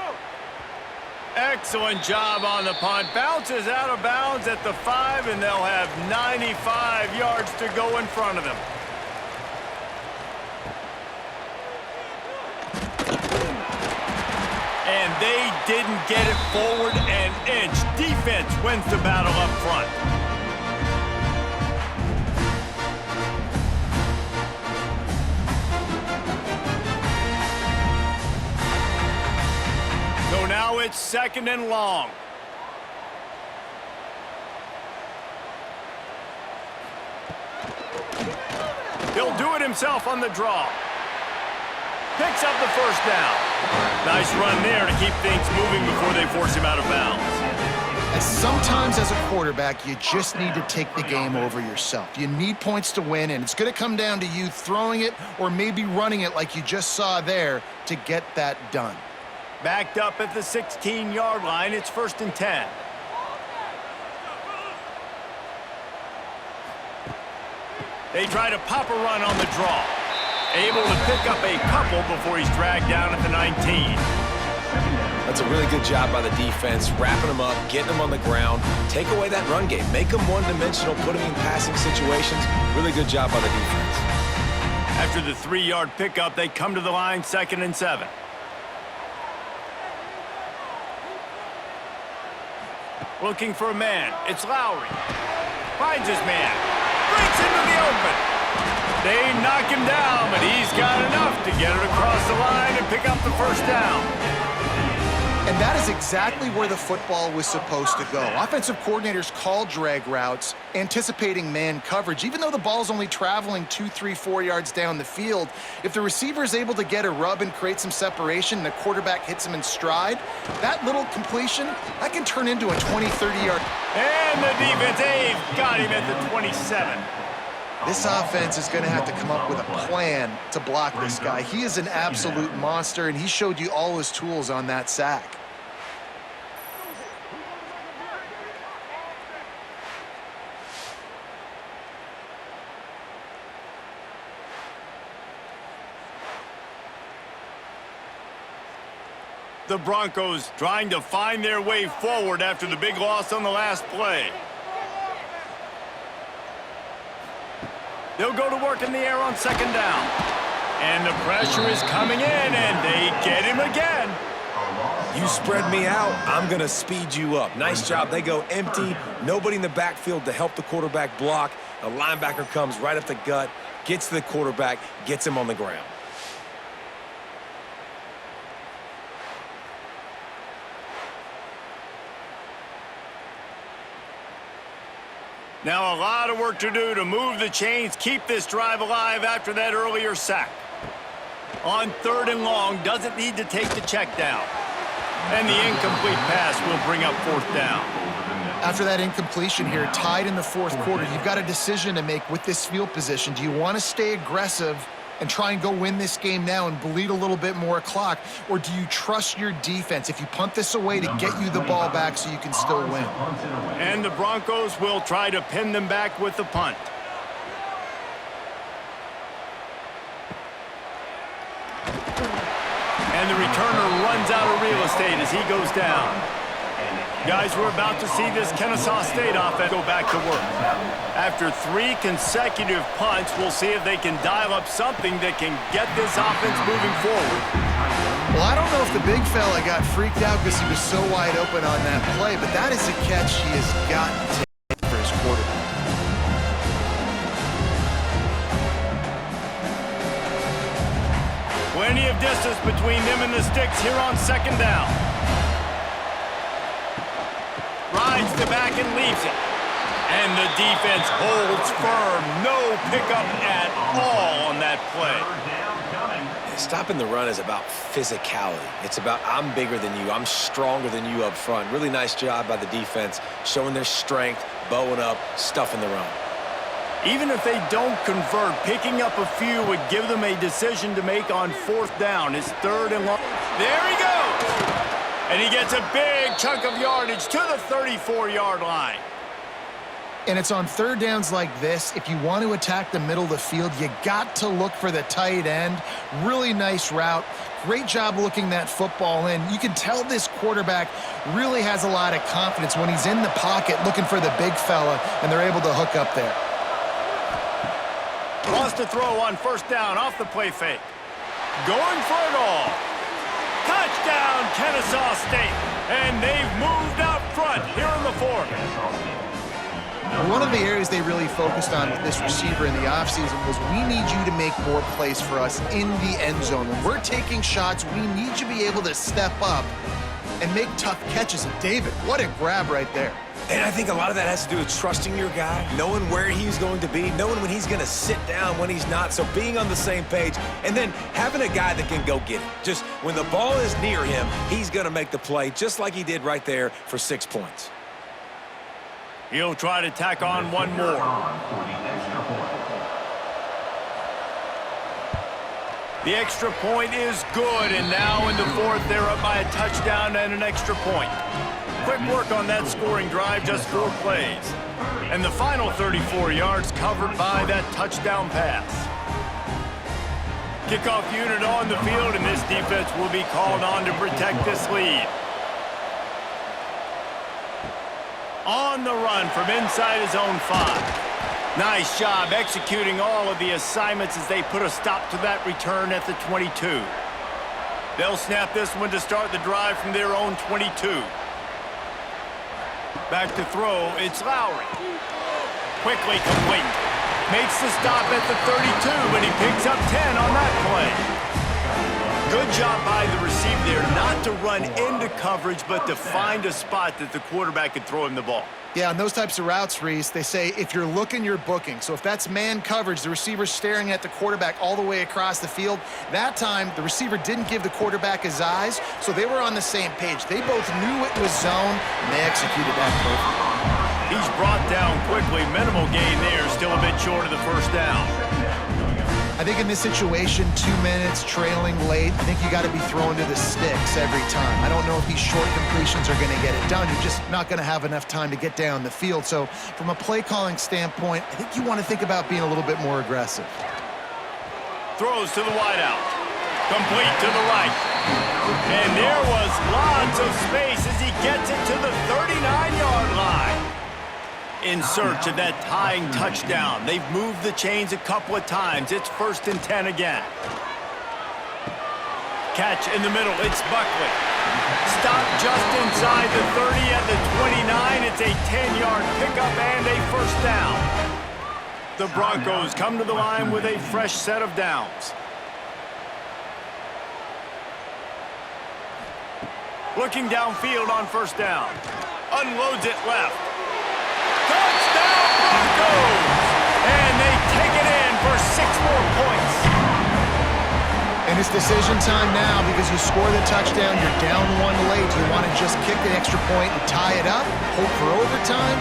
Excellent job on the punt. Bounces out of bounds at the 5, and they'll have 95 yards to go in front of them. And they didn't get it forward an inch. Defense wins the battle up front. So now it's 2nd and long. He'll do it himself on the draw. Picks up the 1st down. Nice run there to keep things moving before they force him out of bounds. And sometimes as a quarterback, you just need to take the game over yourself. You need points to win, and it's going to come down to you throwing it or maybe running it like you just saw there to get that done. Backed up at the 16-yard line, it's 1st and 10. They try to pop a run on the draw. Able to pick up a couple before he's dragged down at the 19. That's a really good job by the defense, wrapping them up, getting them on the ground, take away that run game, make them one-dimensional, put them in passing situations. Really good job by the defense. After the 3-yard pickup, they come to the line, 2nd and 7. Looking for a man. It's Lowry. Finds his man. Breaks into the open. They knock him down, but he's got enough to get it across the line and pick up the first down. And that is exactly where the football was supposed to go. Offensive coordinators call drag routes, anticipating man coverage. Even though the ball's only traveling 2, 3, 4 yards down the field, if the receiver is able to get a rub and create some separation and the quarterback hits him in stride, that little completion, that can turn into a 20, 30-yard. And the defense, they've got him at the 27. This offense is going to have to come up with a plan to block this guy. He is an absolute monster, and he showed you all his tools on that sack. The Broncos trying to find their way forward after the big loss on the last play. They'll go to work in the air on second down. And the pressure is coming in, and they get him again. You spread me out, I'm going to speed you up. Nice job. They go empty. Nobody in the backfield to help the quarterback block. A linebacker comes right up the gut, gets to the quarterback, gets him on the ground. Now a lot of work to do to move the chains, keep this drive alive after that earlier sack. On 3rd and long, doesn't need to take the check down. And the incomplete pass will bring up 4th down. After that incompletion here, tied in the 4th quarter, you've got a decision to make with this field position. Do you want to stay aggressive and try and go win this game now and bleed a little bit more clock, or do you trust your defense if you punt this away to get you the ball back so you can still win? And the Broncos will try to pin them back with the punt. And the returner runs out of real estate as he goes down. Guys, we're about to see this Kennesaw State offense go back to work. After 3 consecutive punts, we'll see if they can dial up something that can get this offense moving forward. Well, I don't know if the big fella got freaked out because he was so wide open on that play, but that is a catch he has got to take for his quarterback. Plenty of distance between them and the sticks here on second down. Rides the back and leaves it. And the defense holds firm. No pickup at all on that play. Stopping the run is about physicality. It's about I'm bigger than you. I'm stronger than you up front. Really nice job by the defense, showing their strength, bowing up, stuffing the run. Even if they don't convert, picking up a few would give them a decision to make on 4th down. It's 3rd and long. There he goes. And he gets a big chunk of yardage to the 34-yard line. And it's on 3rd downs like this. If you want to attack the middle of the field, you got to look for the tight end. Really nice route. Great job looking that football in. You can tell this quarterback really has a lot of confidence when he's in the pocket looking for the big fella, and they're able to hook up there. Lost to throw on 1st down off the play fake. Going for it all. Touchdown, Kennesaw State. And they've moved out front here in the 4th. One of the areas they really focused on with this receiver in the offseason was we need you to make more plays for us in the end zone. When we're taking shots, we need you to be able to step up and make tough catches. And David, what a grab right there. And I think a lot of that has to do with trusting your guy, knowing where he's going to be, knowing when he's going to sit down, when he's not, so being on the same page, and then having a guy that can go get it. Just when the ball is near him, he's going to make the play, just like he did right there for 6 points. He'll try to tack on one more. The extra point is good, and now in the 4th, they're up by a touchdown and an extra point. Quick work on that scoring drive, just 4 plays. And the final 34 yards covered by that touchdown pass. Kickoff unit on the field, and this defense will be called on to protect this lead. On the run from inside his own 5. Nice job executing all of the assignments as they put a stop to that return at the 22. They'll snap this one to start the drive from their own 22. Back to throw, it's Lowry. Quickly complete. Makes the stop at the 32, but he picks up 10 on that play. Good job by the receiver there, not to run into coverage, but to find a spot that the quarterback could throw him the ball. Yeah, on those types of routes, Reese, they say if you're looking, you're booking. So if that's man coverage, the receiver's staring at the quarterback all the way across the field. That time, the receiver didn't give the quarterback his eyes, so they were on the same page. They both knew it was zone, and they executed that perfectly. He's brought down quickly. Minimal gain there, still a bit short of the first down. I think in this situation, 2 minutes, trailing late, I think you got to be throwing to the sticks every time. I don't know if these short completions are going to get it done. You're just not going to have enough time to get down the field. So from a play calling standpoint, I think you want to think about being a little bit more aggressive. Throws to the wideout. Complete to the right. And there was lots of space as he gets it to the 39-yard line. In search of that tying touchdown. They've moved the chains a couple of times. It's 1st and 10 again. Catch in the middle. It's Buckley. Stop just inside the 30 at the 29. It's a 10-yard pickup and a first down. The Broncos come to the line with a fresh set of downs. Looking downfield on first down. Unloads it left. Touchdown Broncos! And they take it in for 6 more points. And it's decision time now because you score the touchdown, you're down 1 late. Do you want to just kick the extra point and tie it up, hope for overtime?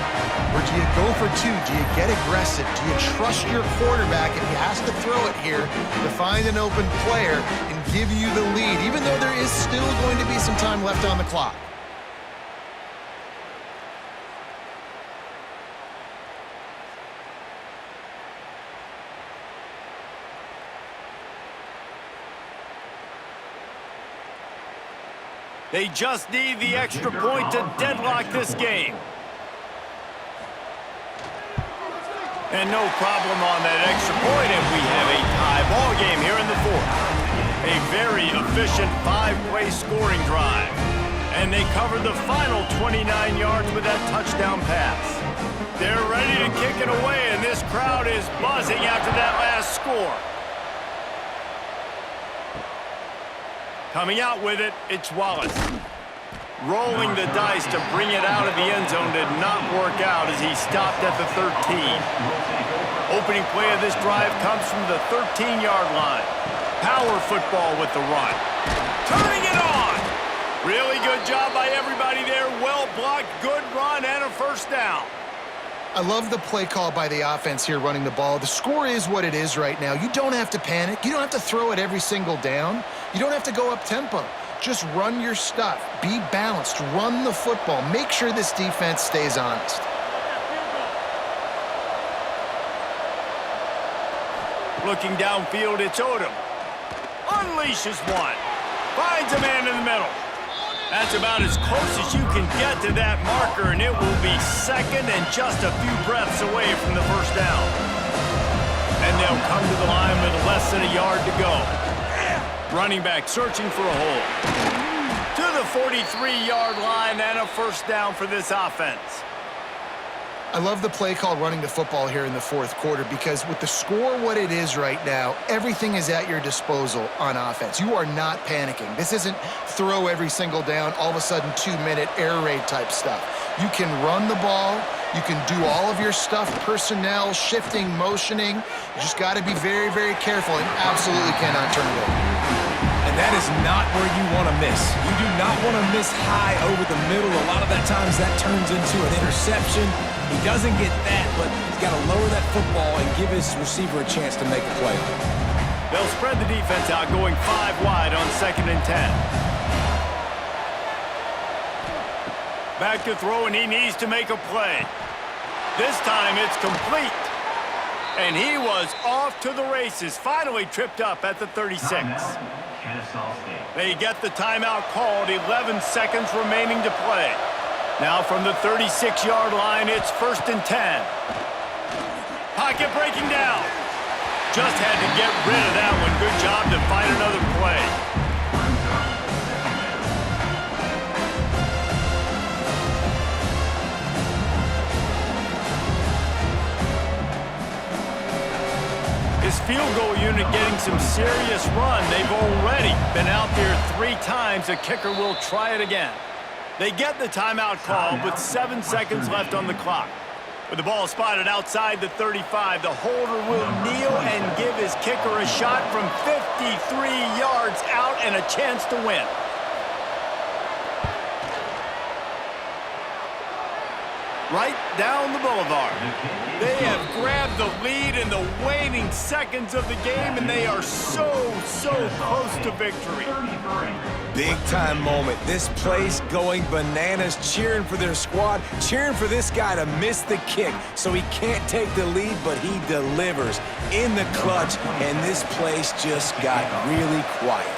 Or do you go for 2? Do you get aggressive? Do you trust your quarterback if he has to throw it here to find an open player and give you the lead, even though there is still going to be some time left on the clock? They just need the extra point to deadlock this game. And no problem on that extra point, and we have a tie ball game here in the 4th. A very efficient 5-play scoring drive. And they cover the final 29 yards with that touchdown pass. They're ready to kick it away, and this crowd is buzzing after that last score. Coming out with it, it's Wallace. Rolling the dice to bring it out of the end zone did not work out as he stopped at the 13. Opening play of this drive comes from the 13-yard line. Power football with the run. Turning it on! Really good job by everybody there. Well blocked, good run, and a first down. I love the play call by the offense here running the ball. The score is what it is right now. You don't have to panic. You don't have to throw it every single down. You don't have to go up tempo. Just run your stuff. Be balanced. Run the football. Make sure this defense stays honest. Looking downfield, it's Odom. Unleashes one. Finds a man in the middle. That's about as close as you can get to that marker, and it will be 2nd and just a few breaths away from the first down. And they'll come to the line with less than a yard to go. Running back searching for a hole. To the 43-yard line and a first down for this offense. I love the play call running the football here in the 4th quarter because with the score what it is right now, everything is at your disposal on offense. You are not panicking. This isn't throw every single down, all of a sudden 2-minute air raid type stuff. You can run the ball. You can do all of your stuff, personnel, shifting, motioning. You just got to be very, very careful and absolutely cannot turn it over. And that is not where you want to miss. You do not want to miss high over the middle. A lot of that times that turns into an interception. He doesn't get that, but he's got to lower that football and give his receiver a chance to make a play. They'll spread the defense out, going 5 wide on 2nd and 10. Back to throw, and he needs to make a play. This time it's complete. And he was off to the races, finally tripped up at the 36. Kennesaw State. They get the timeout called, 11 seconds remaining to play. Now from the 36-yard line, it's 1st and 10. Pocket breaking down. Just had to get rid of that one. Good job to find another play. field goal unit getting some serious run. They've already been out there 3 times. The kicker will try it again. They get the timeout call with 7 seconds left on the clock. With the ball spotted outside the 35, the holder will kneel and give his kicker a shot from 53 yards out and a chance to win. Right down the boulevard. They have grabbed the lead in the waning seconds of the game, and they are so close to victory. Big-time moment. This place going bananas, cheering for their squad, cheering for this guy to miss the kick so he can't take the lead, but he delivers in the clutch, and this place just got really quiet.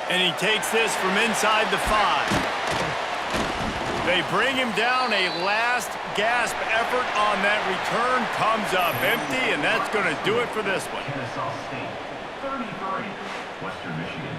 And he takes this from inside the 5. They bring him down. A last gasp effort on that return comes up empty, and that's going to do it for this one. Kennesaw State, 33. Western Michigan,